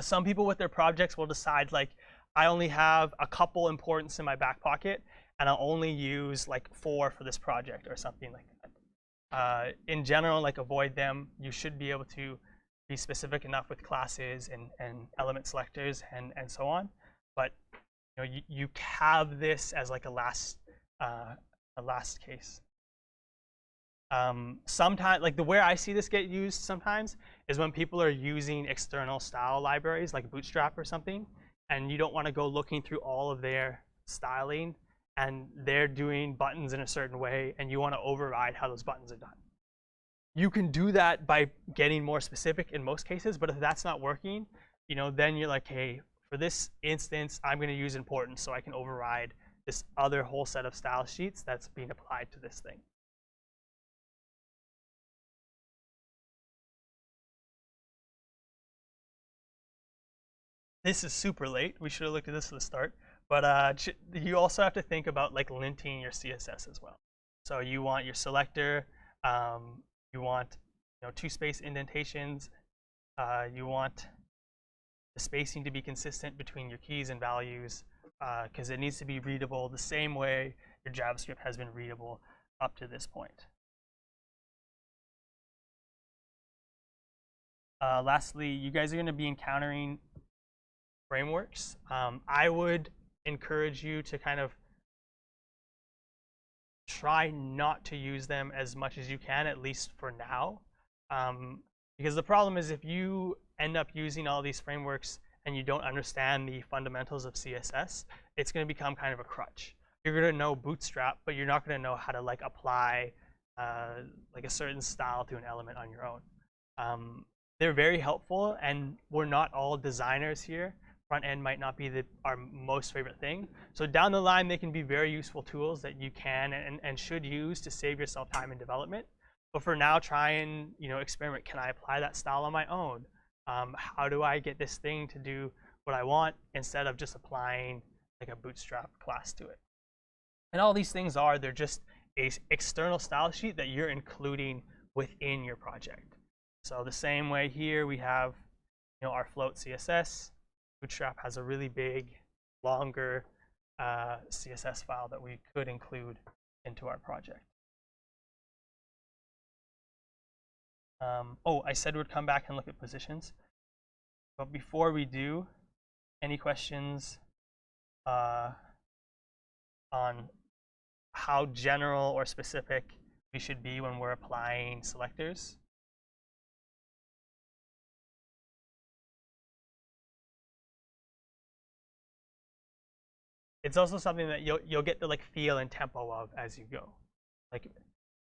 Some people with their projects will decide like, I only have a couple importance in my back pocket, and I'll only use like 4 for this project or something like that. In general, like avoid them. You should be able to be specific enough with classes and element selectors and so on. But you have this as like a last case. Sometimes, like the way I see this get used sometimes is when people are using external style libraries like Bootstrap or something, and you don't want to go looking through all of their styling, and they're doing buttons in a certain way, and you want to override how those buttons are done. You can do that by getting more specific in most cases, but if that's not working, then you're like, hey, for this instance, I'm going to use important so I can override this other whole set of style sheets that's being applied to this thing. This is super late. We should have looked at this at the start. But you also have to think about like linting your CSS as well. So you want your selector, you want 2 space indentations, you want the spacing to be consistent between your keys and values, because it needs to be readable the same way your JavaScript has been readable up to this point. Lastly, you guys are going to be encountering frameworks. I would encourage you to kind of try not to use them as much as you can, at least for now. Because the problem is if you end up using all these frameworks and you don't understand the fundamentals of CSS, it's going to become kind of a crutch. You're going to know Bootstrap, but you're not going to know how to like apply like a certain style to an element on your own. They're very helpful, and we're not all designers here. Front end might not be our most favorite thing. So down the line, they can be very useful tools that you can and should use to save yourself time in development. But for now, try and experiment. Can I apply that style on my own? How do I get this thing to do what I want instead of just applying like a Bootstrap class to it? And all these things they're just an external style sheet that you're including within your project. So the same way here, we have our float CSS. Bootstrap has a really big, longer CSS file that we could include into our project. Oh, I said we'd come back and look at positions. But before we do, any questions on how general or specific we should be when we're applying selectors? It's also something that you'll get the like feel and tempo of as you go. Like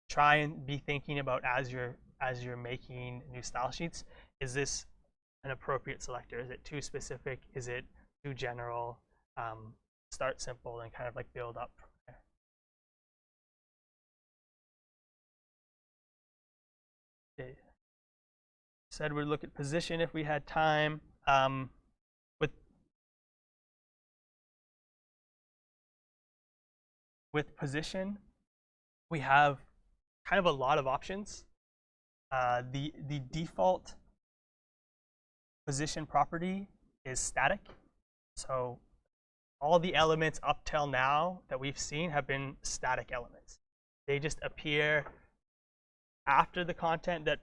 try and be thinking about as you're making new style sheets, is this an appropriate selector? Is it too specific? Is it too general? Start simple and kind of like build up from there. Okay. Said we'd look at position if we had time. With position, we have kind of a lot of options. The default position property is static. So all the elements up till now that we've seen have been static elements. They just appear after the content that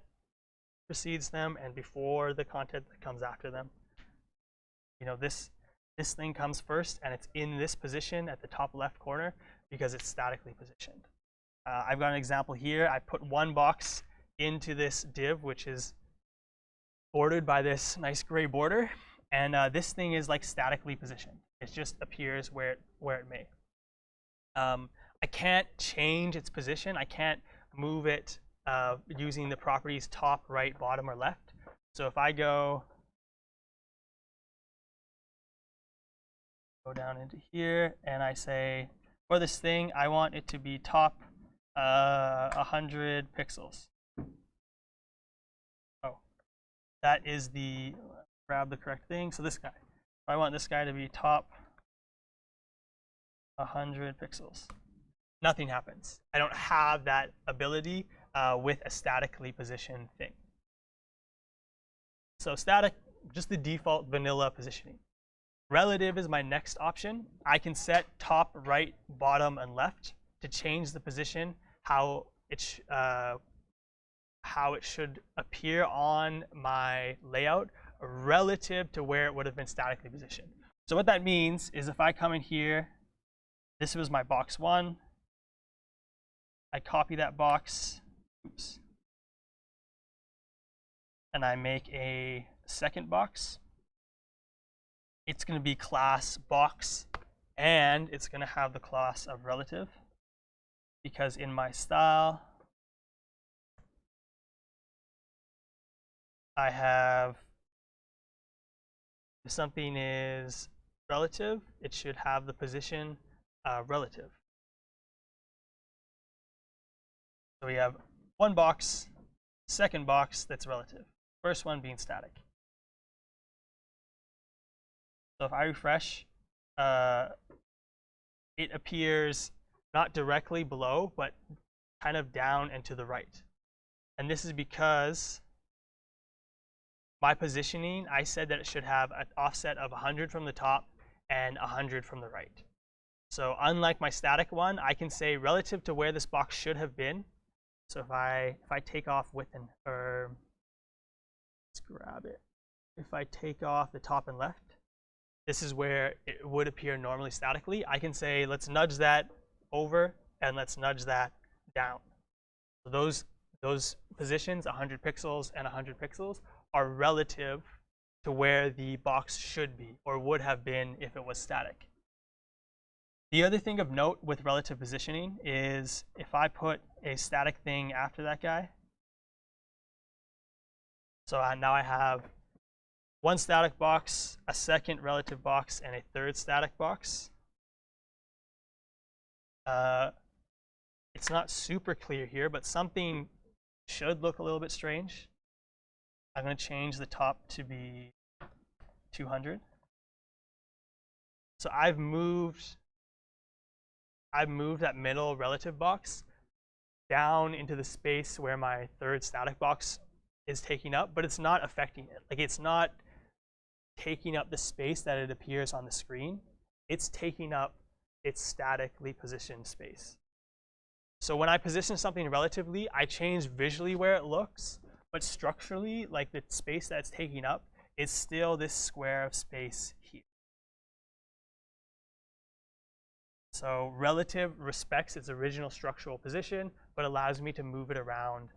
precedes them and before the content that comes after them. You know, this thing comes first and it's in this position at the top left corner because it's statically positioned. I've got an example here. I put one box into this div, which is bordered by this nice gray border, and this thing is like statically positioned. It just appears where it may. I can't change its position. I can't move it using the properties top, right, bottom, or left. So if I go down into here and I say, for this thing, I want it to be top 100 pixels. Oh, that is the, grab the correct thing. So this guy, I want this guy to be top 100 pixels. Nothing happens. I don't have that ability with a statically positioned thing. So static, just the default vanilla positioning. Relative is my next option. I can set top, right, bottom, and left to change the position, how it should appear on my layout relative to where it would have been statically positioned. So what that means is if I come in here, this was my box 1. I copy that box, oops, and I make a second box. It's going to be class box, and it's going to have the class of relative, because in my style, I have, if something is relative, it should have the position relative. So we have one box, second box that's relative, first one being static. So if I refresh, it appears not directly below, but kind of down and to the right. And this is because my positioning, I said that it should have an offset of 100 from the top and 100 from the right. So unlike my static one, I can say relative to where this box should have been. So if I take off width and, or let's grab it. If I take off the top and left, this is where it would appear normally statically. I can say, let's nudge that over and let's nudge that down. So those positions, 100 pixels and 100 pixels, are relative to where the box should be or would have been if it was static. The other thing of note with relative positioning is if I put a static thing after that guy, so now I have one static box, a second relative box, and a third static box. It's not super clear here, but something should look a little bit strange. I'm going to change the top to be 200. So I've moved that middle relative box down into the space where my third static box is taking up, but it's not affecting it. Like, it's not taking up the space that it appears on the screen. It's taking up its statically positioned space. So when I position something relatively, I change visually where it looks, but structurally, like the space that's taking up is still this square of space here. So relative respects its original structural position, but allows me to move it around.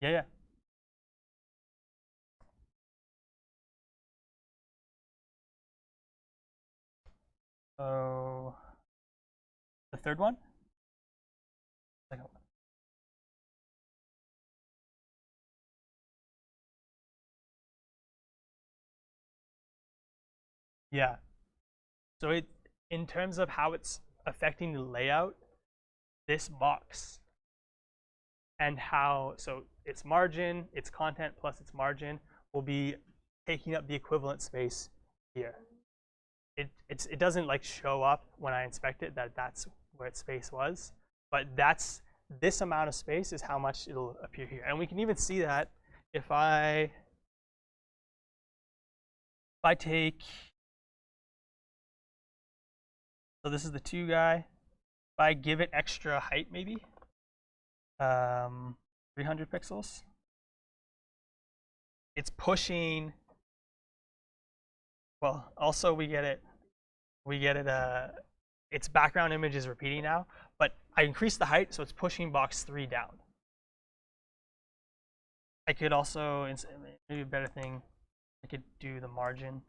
Yeah. So the third one? Second one. Yeah. So in terms of how it's affecting the layout, this box and how, so its margin, its content plus its margin will be taking up the equivalent space here. It doesn't like show up when I inspect it that that's where its space was, but this amount of space is how much it'll appear here. And we can even see that if I take, so this is the 2 guy, if I give it extra height maybe, 300 pixels. It's pushing. Well, also we get it. Its background image is repeating now, but I increased the height, so it's pushing box 3 down. I could also, maybe a better thing, I could do the margin.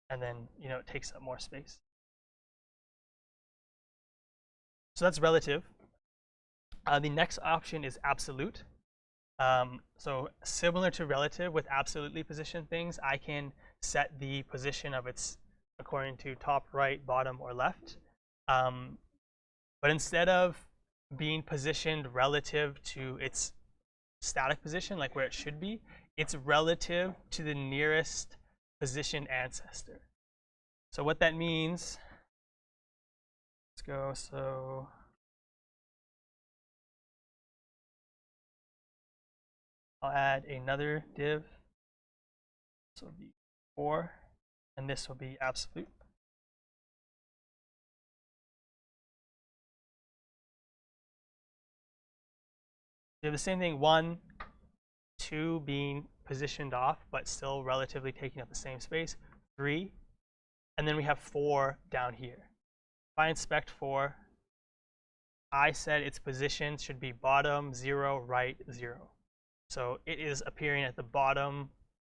And then, it takes up more space. So that's relative. The next option is absolute. So similar to relative, with absolutely positioned things, I can set the position of its according to top, right, bottom, or left. But instead of being positioned relative to its static position, like where it should be, it's relative to the nearest positioned ancestor. So what that means, let's go, so I'll add another div. This will be 4, and this will be absolute. You have the same thing, 1, 2 being positioned off, but still relatively taking up the same space, 3, and then we have 4 down here. If I inspect 4, I said its position should be bottom, 0, right, 0. So it is appearing at the bottom,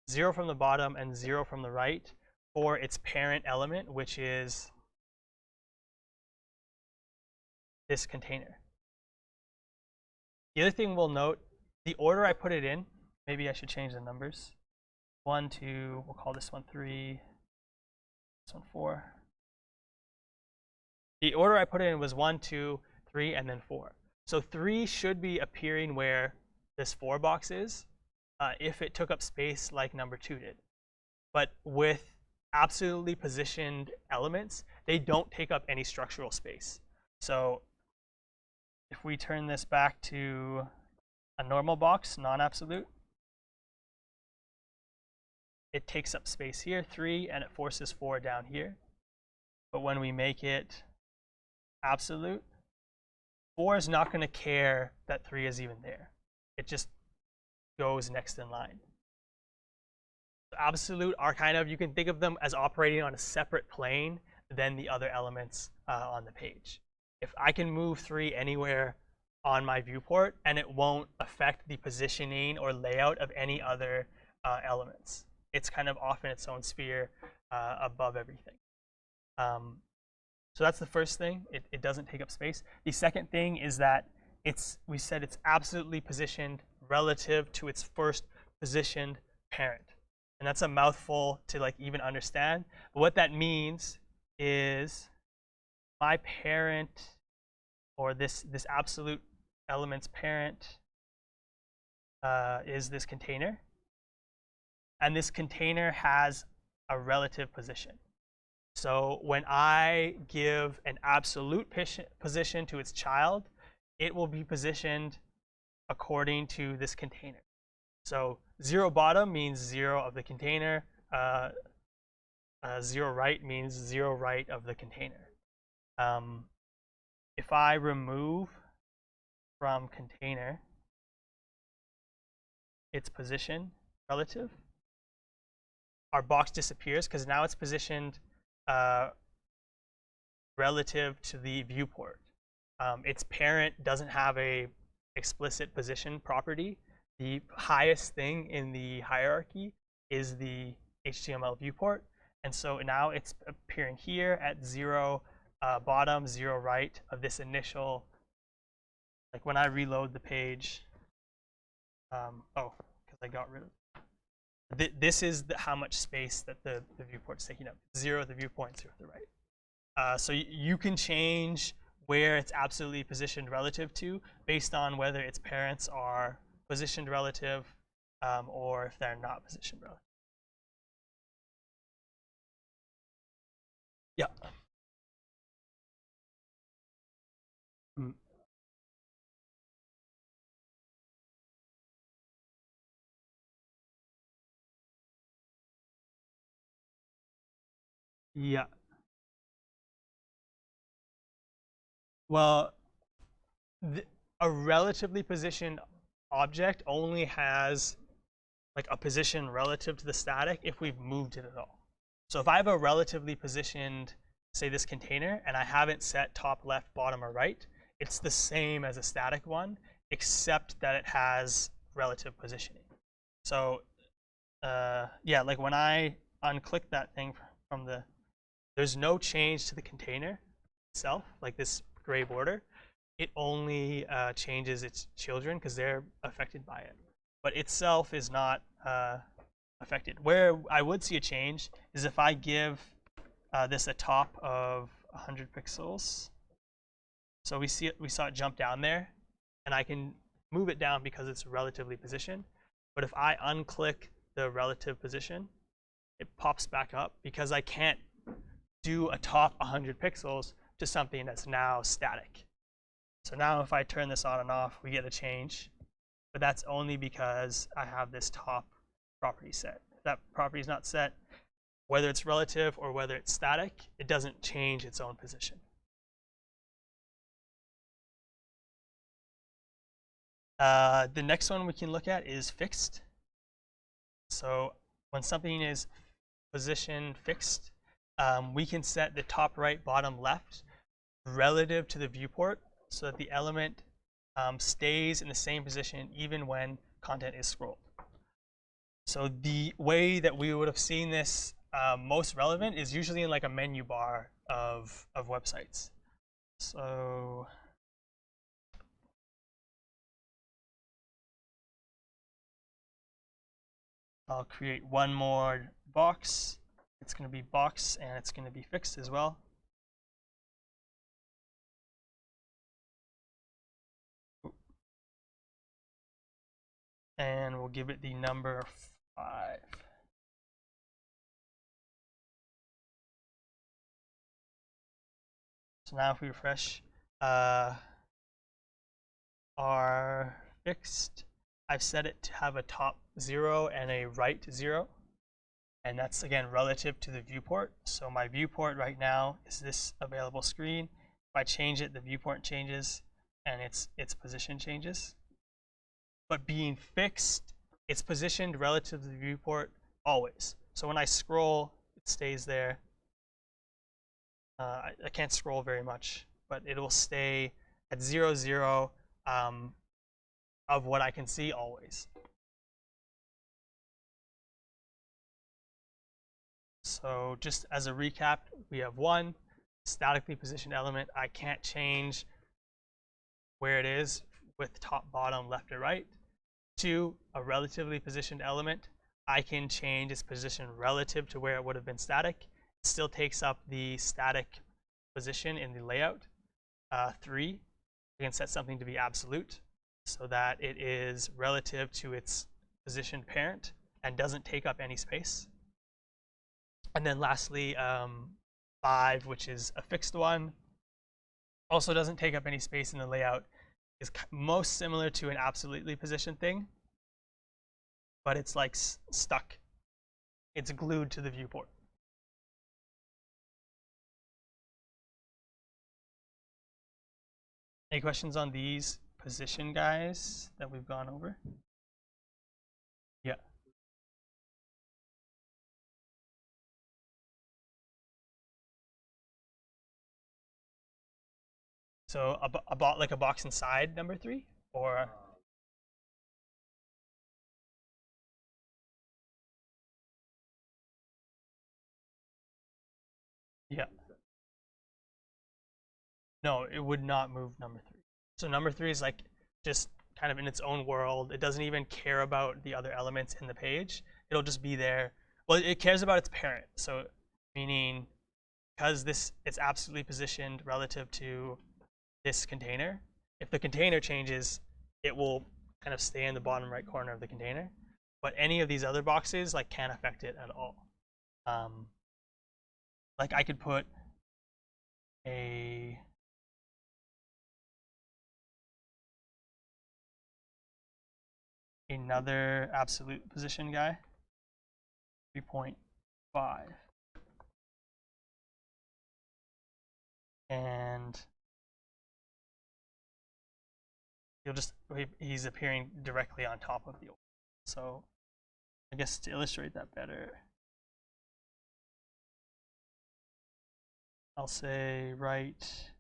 0 from the bottom and 0 from the right for its parent element, which is this container. The other thing we'll note, the order I put it in, maybe I should change the numbers. 1, 2, we'll call this one 3, this one 4. The order I put it in was 1, 2, 3, and then 4. So 3 should be appearing where this 4 box is, if it took up space like number 2 did. But with absolutely positioned elements, they don't take up any structural space. So if we turn this back to a normal box, non-absolute, it takes up space here, 3, and it forces 4 down here. But when we make it absolute, 4 is not going to care that 3 is even there. It just goes next in line. Absolute are kind of, you can think of them as operating on a separate plane than the other elements on the page. If I can move 3 anywhere on my viewport, and it won't affect the positioning or layout of any other elements. It's kind of off in its own sphere above everything. So that's the first thing. It doesn't take up space. The second thing is that we said it's absolutely positioned relative to its first positioned parent. And that's a mouthful to even understand. But what that means is my parent, or this absolute element's parent, is this container. And this container has a relative position. So when I give an absolute position to its child, it will be positioned according to this container. So 0 bottom means 0 of the container. 0 right means 0 right of the container. If I remove from container its position relative, our box disappears because now it's positioned relative to the viewport. Its parent doesn't have a explicit position property. The highest thing in the hierarchy is the HTML viewport. And so now it's appearing here at 0 bottom, 0 right of this initial, like when I reload the page, because I got rid of this is how much space that the viewport's taking up. 0 at the viewpoint, 0 at the right. So you can change where it's absolutely positioned relative to based on whether its parents are positioned relative or if they're not positioned relative. Yeah. Yeah. Well, a relatively positioned object only has like a position relative to the static if we've moved it at all. So if I have a relatively positioned, say this container, and I haven't set top, left, bottom, or right, it's the same as a static one, except that it has relative positioning. So yeah, like when I unclick that thing from the, there's no change to the container itself, like this gray border. It only changes its children because they're affected by it. But itself is not affected. Where I would see a change is if I give this a top of 100 pixels. So we saw it jump down there, and I can move it down because it's relatively positioned. But if I unclick the relative position, it pops back up because I can't do a top 100 pixels to something that's now static. So now if I turn this on and off, we get a change. But that's only because I have this top property set. If that property is not set, whether it's relative or whether it's static, it doesn't change its own position. The next one we can look at is fixed. So when something is position fixed, we can set the top, right, bottom, left relative to the viewport so that the element stays in the same position even when content is scrolled. So the way that we would have seen this most relevant is usually in like a menu bar of websites. So I'll create one more box. It's going to be box and it's going to be fixed as well. And we'll give it the number 5. So now if we refresh our fixed, I've set it to have a top 0 and a right 0. And that's, again, relative to the viewport. So my viewport right now is this available screen. If I change it, the viewport changes and its position changes. But being fixed, it's positioned relative to the viewport always. So when I scroll, it stays there. I can't scroll very much, but it will stay at 0, 0 of what I can see always. So just as a recap, we have 1, statically positioned element. I can't change where it is with top, bottom, left, or right. 2, a relatively positioned element. I can change its position relative to where it would have been static. It still takes up the static position in the layout. 3, we can set something to be absolute so that it is relative to its positioned parent and doesn't take up any space. And then lastly, 5, which is a fixed one, also doesn't take up any space in the layout, is most similar to an absolutely positioned thing, but it's like stuck. It's glued to the viewport. Any questions on these position guys that we've gone over? Yeah. So like a box inside number 3, or yeah. No, it would not move number 3. So number 3 is like just kind of in its own world. It doesn't even care about the other elements in the page. It'll just be there. Well, it cares about its parent. So meaning because it's absolutely positioned relative to this container, if the container changes, it will kind of stay in the bottom right corner of the container. But any of these other boxes like can't affect it at all. Like I could put another absolute position guy, 3.5, and he's appearing directly on top of the old. So I guess to illustrate that better, I'll say write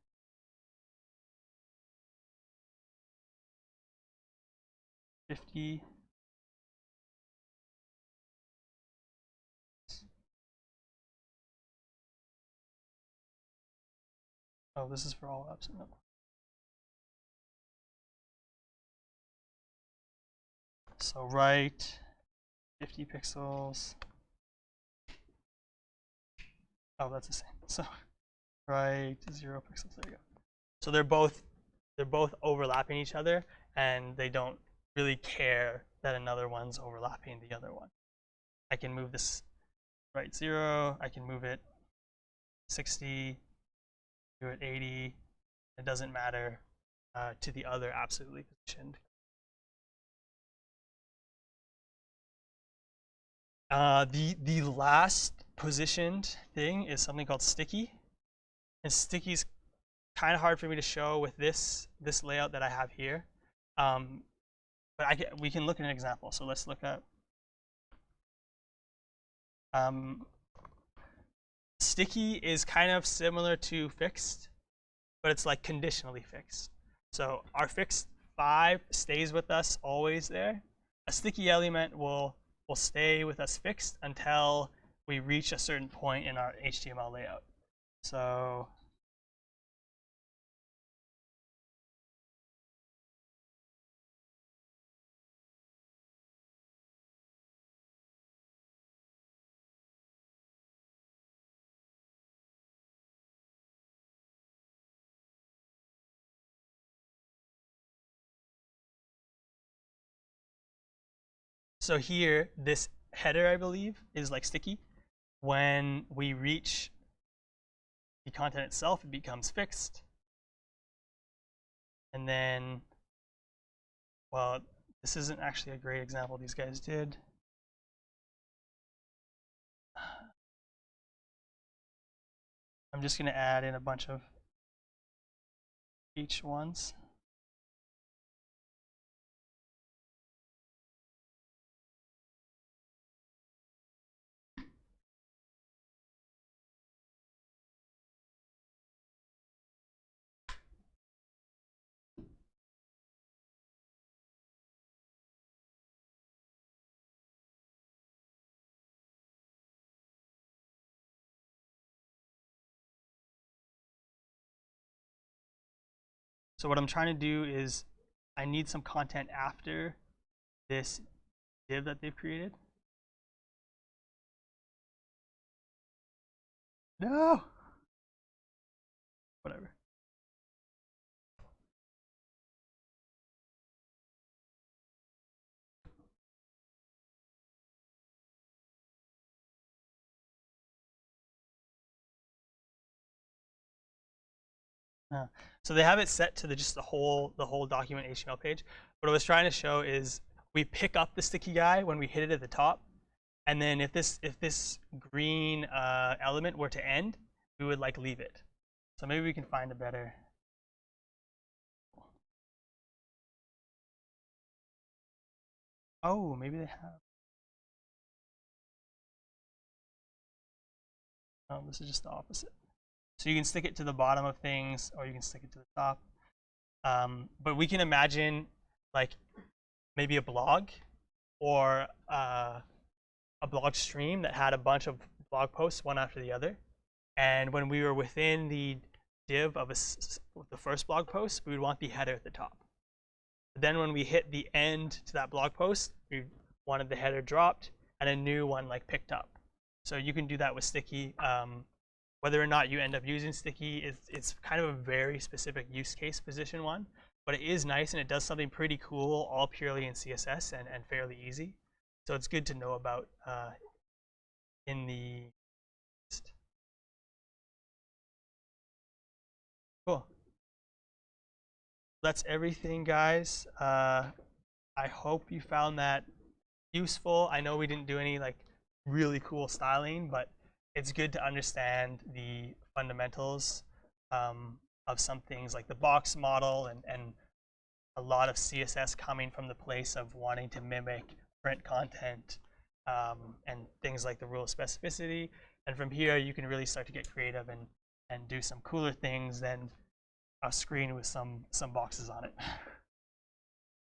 $50 Oh, this is for all apps. No. So write 50 pixels. Oh, that's the same. So write 0 pixels. There you go. So they're both overlapping each other, and they don't really care that another one's overlapping the other one. I can move this right 0. I can move it 60. Do it 80. It doesn't matter to the other absolutely positioned. The last positioned thing is something called sticky, and sticky's kind of hard for me to show with this layout that I have here, but we can look at an example. So let's look at sticky is kind of similar to fixed, but it's like conditionally fixed. So our fixed 5 stays with us always there. A sticky element will stay with us fixed until we reach a certain point in our HTML layout. So So here, this header, I believe, is like sticky. When we reach the content itself, it becomes fixed. And then, well, this isn't actually a great example these guys did. I'm just going to add in a bunch of each ones. So what I'm trying to do is I need some content after this div that they've created. No! Whatever. So they have it set to just the whole document HTML page. What I was trying to show is we pick up the sticky guy when we hit it at the top, and then if this green element were to end, we would like leave it. So maybe we can find a better. Oh, maybe they have. Oh, this is just the opposite. So you can stick it to the bottom of things, or you can stick it to the top. But we can imagine like maybe a blog or a blog stream that had a bunch of blog posts one after the other. And when we were within the div of the first blog post, we would want the header at the top. But then when we hit the end to that blog post, we wanted the header dropped and a new one like picked up. So you can do that with sticky. Whether or not you end up using sticky, it's kind of a very specific use case position one, but it is nice and it does something pretty cool, all purely in CSS and fairly easy. So it's good to know about in the cool. That's everything, guys. I hope you found that useful. I know we didn't do any like really cool styling, but it's good to understand the fundamentals of some things like the box model and a lot of CSS coming from the place of wanting to mimic print content and things like the rule of specificity. And from here, you can really start to get creative and do some cooler things than a screen with some boxes on it.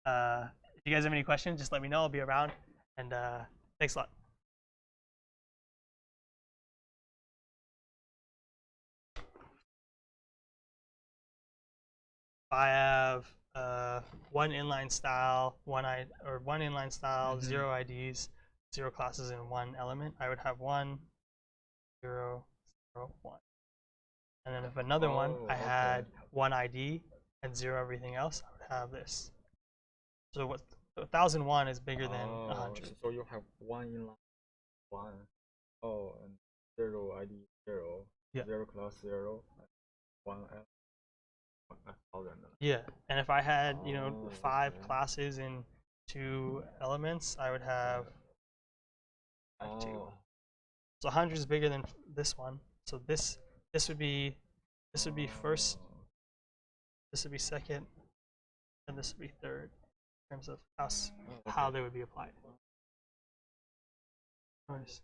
If you guys have any questions, just let me know. I'll be around. And thanks a lot. I have one inline style, one inline style, 0 IDs, 0 classes, and 1 element. I would have 1, 0, 0, 1. And then if another one, I had 1 ID and 0 everything else, I would have this. So what 1001 is bigger than 100. So you have 1 inline, 1, and 0 ID 0, Yeah. 0 class 0, 1 L. 1,000. Yeah, and if I had 5 classes and 2 elements, I would have like 2. So 100 is bigger than this one. So this would be first, this would be second, and this would be third in terms of how they would be applied. Nice.